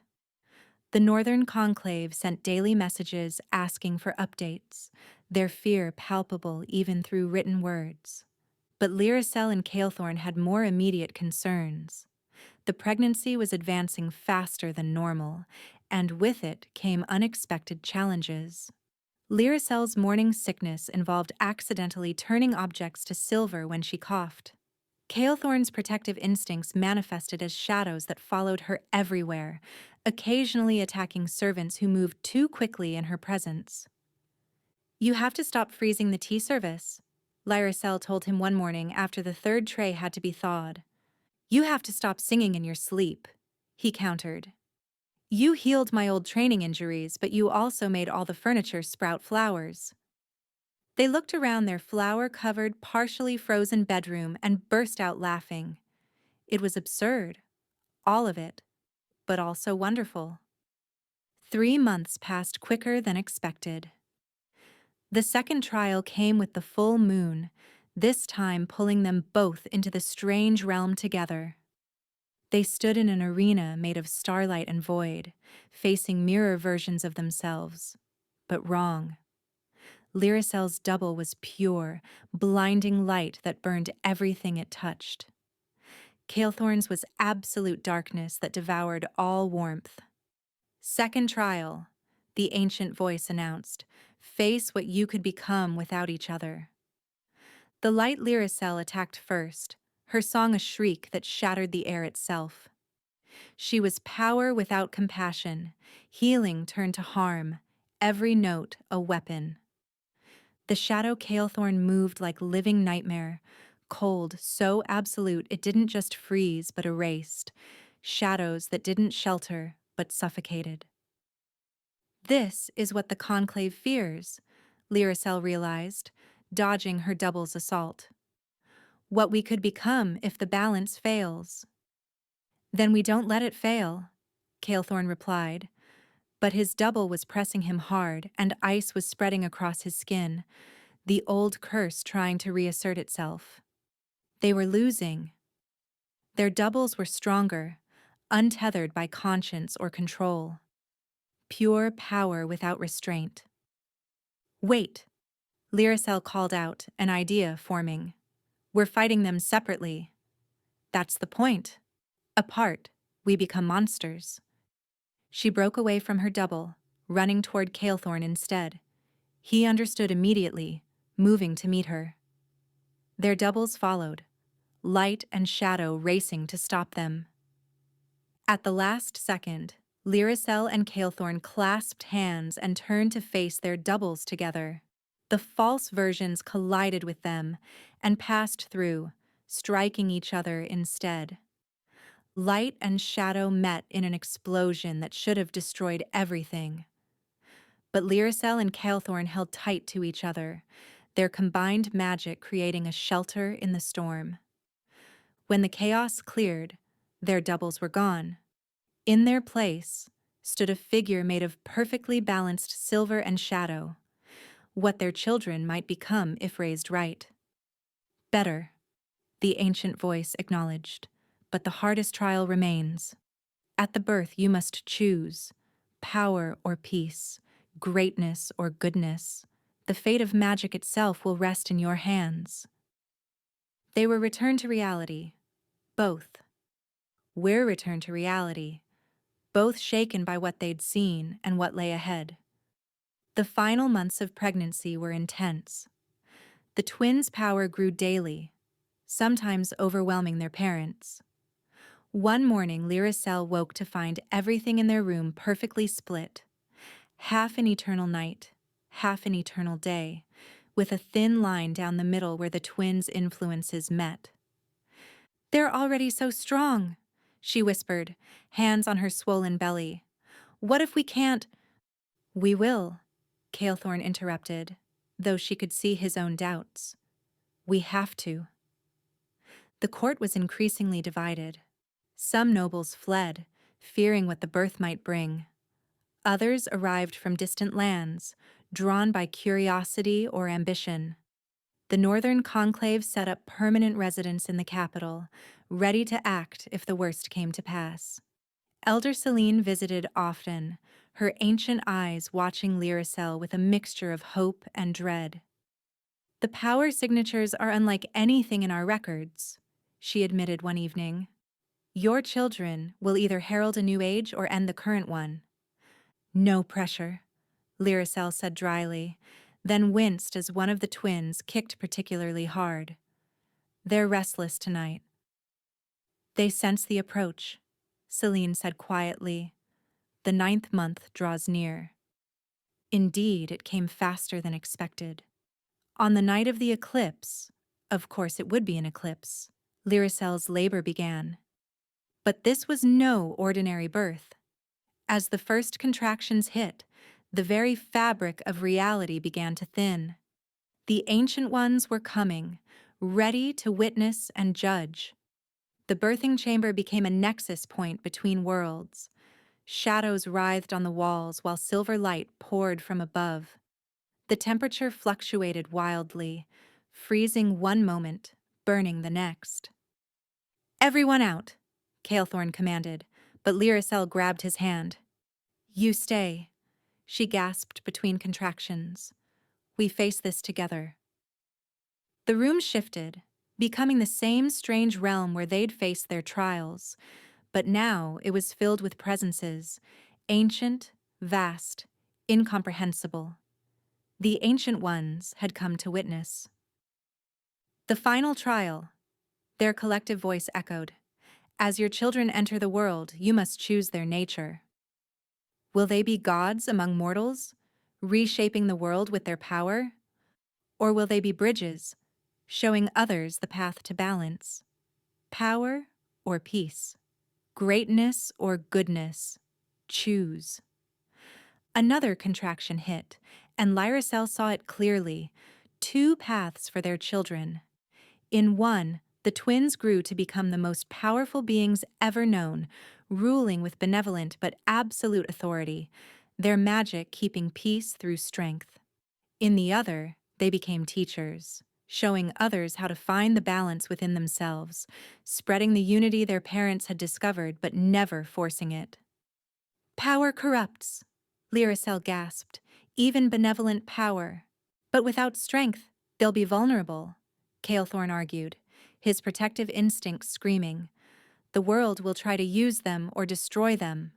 [SPEAKER 1] The Northern Conclave sent daily messages asking for updates, their fear palpable even through written words. But Lyricel and Calethorn had more immediate concerns. The pregnancy was advancing faster than normal, and with it came unexpected challenges. Lyricel's morning sickness involved accidentally turning objects to silver when she coughed. Calethorn's protective instincts manifested as shadows that followed her everywhere, occasionally attacking servants who moved too quickly in her presence. You have to stop freezing the tea service, Lyricel told him one morning after the 3rd tray had to be thawed. You have to stop singing in your sleep, he countered. You healed my old training injuries, but you also made all the furniture sprout flowers. They looked around their flower-covered, partially frozen bedroom and burst out laughing. It was absurd, all of it, but also wonderful. 3 months passed quicker than expected. The 2nd trial came with the full moon, this time pulling them both into the strange realm together. They stood in an arena made of starlight and void, facing mirror versions of themselves. But wrong. Lyricel's double was pure, blinding light that burned everything it touched. Calethorn's was absolute darkness that devoured all warmth. 2nd trial, the ancient voice announced. Face what you could become without each other. The light Lyricel attacked first, her song a shriek that shattered the air itself. She was power without compassion, healing turned to harm, every note a weapon. The shadow Calethorn moved like living nightmare, cold, so absolute it didn't just freeze but erased, shadows that didn't shelter but suffocated. This is what the Conclave fears, Lyricel realized, dodging her double's assault. What we could become if the balance fails. Then we don't let it fail, Calethorn replied, but his double was pressing him hard and ice was spreading across his skin, the old curse trying to reassert itself. They were losing. Their doubles were stronger, untethered by conscience or control. Pure power without restraint. Wait, Lyricel called out, an idea forming. We're fighting them separately. That's the point. Apart, we become monsters. She broke away from her double, running toward Calethorn instead. He understood immediately, moving to meet her. Their doubles followed, light and shadow racing to stop them. At the last second, Lyricel and Calethorn clasped hands and turned to face their doubles together. The false versions collided with them and passed through, striking each other instead. Light and shadow met in an explosion that should have destroyed everything. But Lyricel and Calethorn held tight to each other, their combined magic creating a shelter in the storm. When the chaos cleared, their doubles were gone. In their place stood a figure made of perfectly balanced silver and shadow, what their children might become if raised right. Better, the ancient voice acknowledged, but the hardest trial remains. At the birth you must choose, power or peace, greatness or goodness. The fate of magic itself will rest in your hands. They were returned to reality, both. We're returned to reality, both shaken by what they'd seen and what lay ahead. The final months of pregnancy were intense. The twins' power grew daily, sometimes overwhelming their parents. One morning, Lyricel woke to find everything in their room perfectly split. Half an eternal night, half an eternal day, with a thin line down the middle where the twins' influences met. "They're already so strong," she whispered, hands on her swollen belly. "What if we can't—" "We will," Calethorn interrupted, though she could see his own doubts. "We have to." The court was increasingly divided. Some nobles fled, fearing what the birth might bring. Others arrived from distant lands, drawn by curiosity or ambition. The Northern Conclave set up permanent residence in the capital, ready to act if the worst came to pass. Elder Celine visited often, her ancient eyes watching Lyricel with a mixture of hope and dread. "The power signatures are unlike anything in our records," she admitted one evening. "Your children will either herald a new age or end the current one." "No pressure," Lyricel said dryly, then winced as one of the twins kicked particularly hard. "They're restless tonight." "They sense the approach," Celine said quietly. "The 9th month draws near." Indeed, it came faster than expected. On the night of the eclipse, of course it would be an eclipse, Lyricel's labor began. But this was no ordinary birth. As the first contractions hit, the very fabric of reality began to thin. The ancient ones were coming, ready to witness and judge. The birthing chamber became a nexus point between worlds. Shadows writhed on the walls while silver light poured from above. The temperature fluctuated wildly, freezing one moment, burning the next. "Everyone out," Calethorn commanded, but Lyricel grabbed his hand. "You stay," she gasped between contractions. "We face this together." The room shifted, becoming the same strange realm where they'd faced their trials, but now it was filled with presences, ancient, vast, incomprehensible. The Ancient Ones had come to witness. "The final trial," their collective voice echoed. "As your children enter the world, you must choose their nature. Will they be gods among mortals, reshaping the world with their power? Or will they be bridges, showing others the path to balance? Power or peace? Greatness or goodness? Choose." Another contraction hit, and Lyricel saw it clearly. 2 paths for their children. In one, The twins grew to become the most powerful beings ever known, ruling with benevolent but absolute authority, their magic keeping peace through strength. In the other, they became teachers, showing others how to find the balance within themselves, spreading the unity their parents had discovered but never forcing it. Power corrupts, Lyricel gasped, even benevolent power. But without strength, they'll be vulnerable, Calethorn argued, his protective instincts screaming. The world will try to use them or destroy them.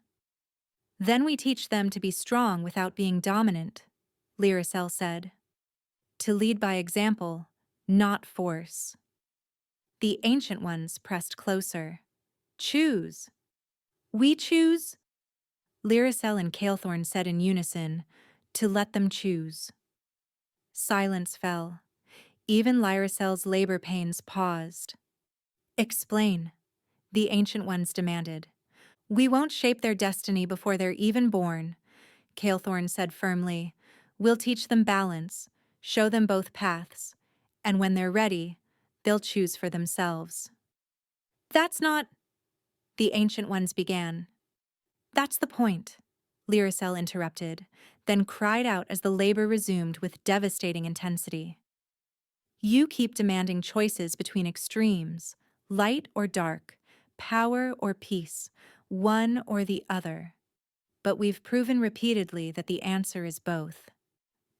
[SPEAKER 1] Then we teach them to be strong without being dominant, Lyricel said. To lead by example, not force. The Ancient Ones pressed closer. Choose. We choose, Lyricel and Calethorn said in unison, to let them choose. Silence fell. Even Lyricel's labor pains paused. Explain, the Ancient Ones demanded. We won't shape their destiny before they're even born, Calethorn said firmly. We'll teach them balance, show them both paths, and when they're ready, they'll choose for themselves. That's not, the Ancient Ones began. That's the point, Lyricel interrupted, then cried out as the labor resumed with devastating intensity. You keep demanding choices between extremes, light or dark, power or peace, one or the other. But we've proven repeatedly that the answer is both.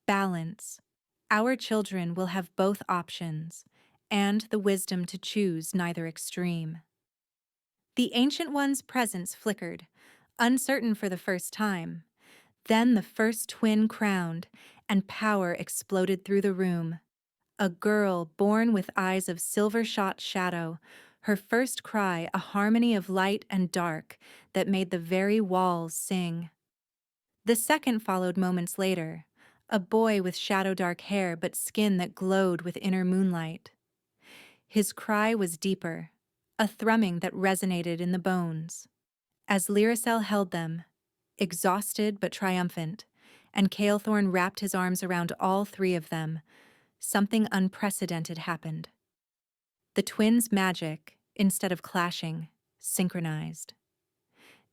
[SPEAKER 1] Balance. Our children will have both options, and the wisdom to choose neither extreme. The Ancient One's presence flickered, uncertain for the first time. Then the first twin crowned, and power exploded through the room. A girl born with eyes of silver-shot shadow, her first cry a harmony of light and dark that made the very walls sing. The second followed moments later, a boy with shadow-dark hair but skin that glowed with inner moonlight. His cry was deeper, a thrumming that resonated in the bones. As Lyricel held them, exhausted but triumphant, and Calethorn wrapped his arms around all three of them, something unprecedented happened. The twins' magic, instead of clashing, synchronized.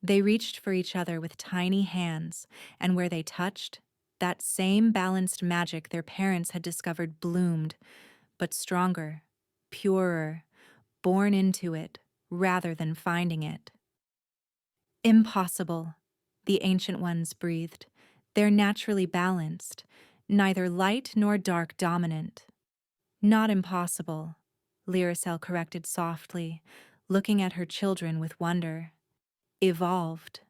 [SPEAKER 1] They reached for each other with tiny hands, and where they touched, that same balanced magic their parents had discovered bloomed, but stronger, purer, born into it rather than finding it. Impossible, the Ancient Ones breathed. They're naturally balanced, neither light nor dark dominant. Not impossible, Lyricel corrected softly, looking at her children with wonder. Evolved.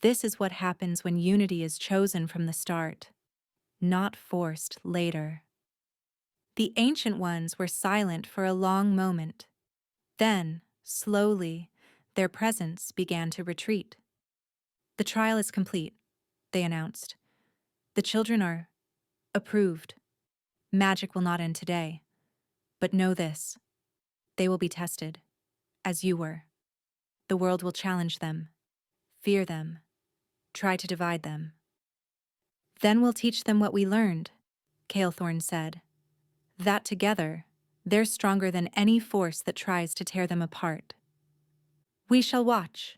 [SPEAKER 1] This is what happens when unity is chosen from the start, not forced later. The Ancient Ones were silent for a long moment. Then, slowly, their presence began to retreat. The trial is complete, they announced. The children are approved. Magic will not end today. But know this, they will be tested, as you were. The world will challenge them, fear them, try to divide them. Then we'll teach them what we learned, Calethorn said. That together, they're stronger than any force that tries to tear them apart. We shall watch,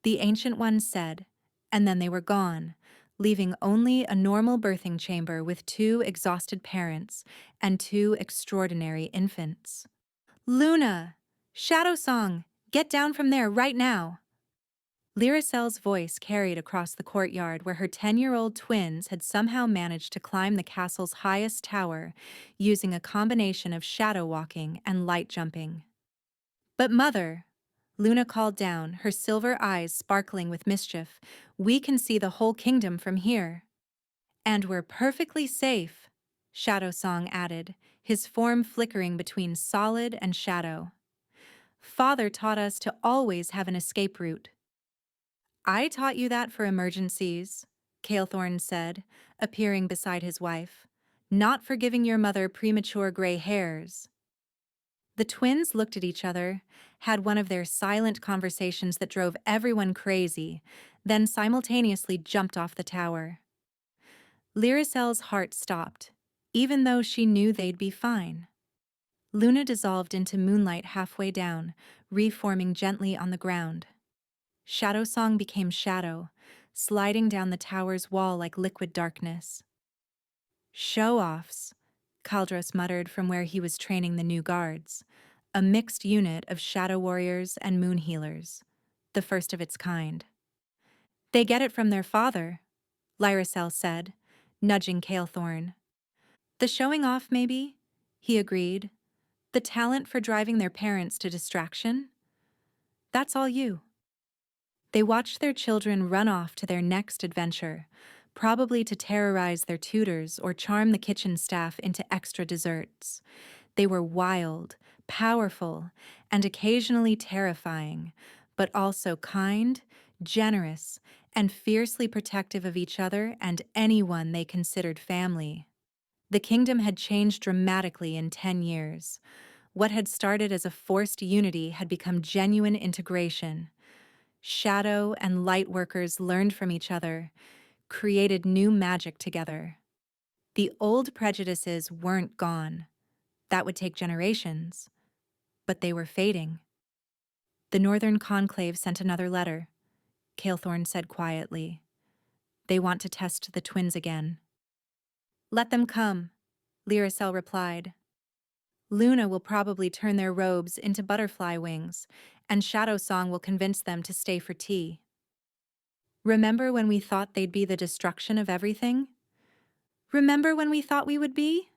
[SPEAKER 1] the Ancient Ones said, and then they were gone, leaving only a normal birthing chamber with 2 exhausted parents and 2 extraordinary infants. Luna! Shadow Song! Get down from there right now! Lyricel's voice carried across the courtyard where her 10-year-old twins had somehow managed to climb the castle's highest tower using a combination of shadow walking and light jumping. But Mother, Luna called down, her silver eyes sparkling with mischief, we can see the whole kingdom from here. And we're perfectly safe, Shadow Song added, his form flickering between solid and shadow. Father taught us to always have an escape route. I taught you that for emergencies, Calethorn said, appearing beside his wife, not for giving your mother premature gray hairs. The twins looked at each other, had one of their silent conversations that drove everyone crazy, then simultaneously jumped off the tower. Lyricel's heart stopped, even though she knew they'd be fine. Luna dissolved into moonlight halfway down, reforming gently on the ground. Shadow Song became shadow, sliding down the tower's wall like liquid darkness. Show-offs, Kaldros muttered from where he was training the new guards, a mixed unit of shadow warriors and moon healers, the first of its kind. They get it from their father, Lyricel said, nudging Calethorn. The showing off, maybe, he agreed. The talent for driving their parents to distraction? That's all you. They watched their children run off to their next adventure, probably to terrorize their tutors or charm the kitchen staff into extra desserts. They were wild, powerful, and occasionally terrifying, but also kind, generous, and fiercely protective of each other and anyone they considered family. The kingdom had changed dramatically in 10 years. What had started as a forced unity had become genuine integration. Shadow and light workers learned from each other, created new magic together. The old prejudices weren't gone. That would take generations. But they were fading. The Northern Conclave sent another letter, Calethorn said quietly. They want to test the twins again. Let them come, Lyricel replied. Luna will probably turn their robes into butterfly wings, and Shadow Song will convince them to stay for tea. Remember when we thought they'd be the destruction of everything? Remember when we thought we would be?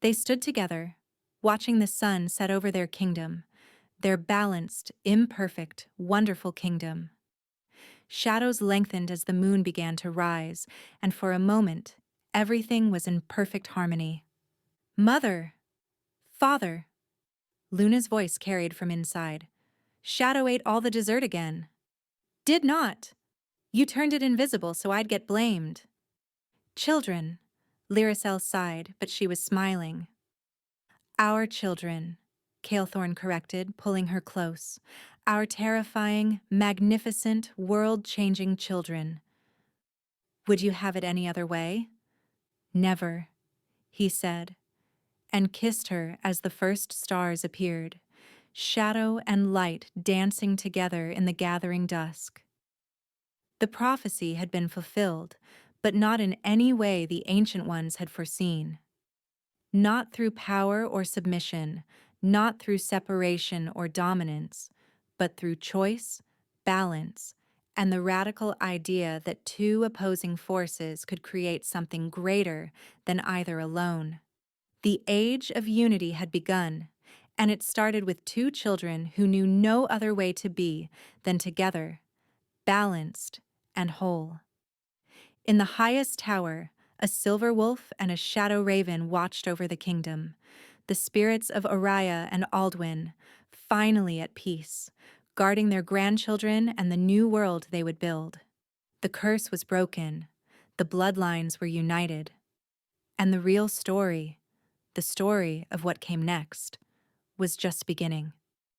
[SPEAKER 1] They stood together, watching the sun set over their kingdom, their balanced, imperfect, wonderful kingdom. Shadows lengthened as the moon began to rise, and for a moment, everything was in perfect harmony. Mother! Father! Luna's voice carried from inside. Shadow ate all the dessert again. Did not. You turned it invisible so I'd get blamed. Children, Lyricel sighed, but she was smiling. Our children, Calethorn corrected, pulling her close. Our terrifying, magnificent, world-changing children. Would you have it any other way? Never, he said, and kissed her as the first stars appeared, shadow and light dancing together in the gathering dusk. The prophecy had been fulfilled, but not in any way the Ancient Ones had foreseen. Not through power or submission, not through separation or dominance, but through choice, balance, and the radical idea that two opposing forces could create something greater than either alone. The age of unity had begun, and it started with two children who knew no other way to be than together, balanced and whole. In the highest tower, a silver wolf and a shadow raven watched over the kingdom, the spirits of Oriah and Aldwin, finally at peace, guarding their grandchildren and the new world they would build. The curse was broken, the bloodlines were united, and the real story, the story of what came next, was just beginning.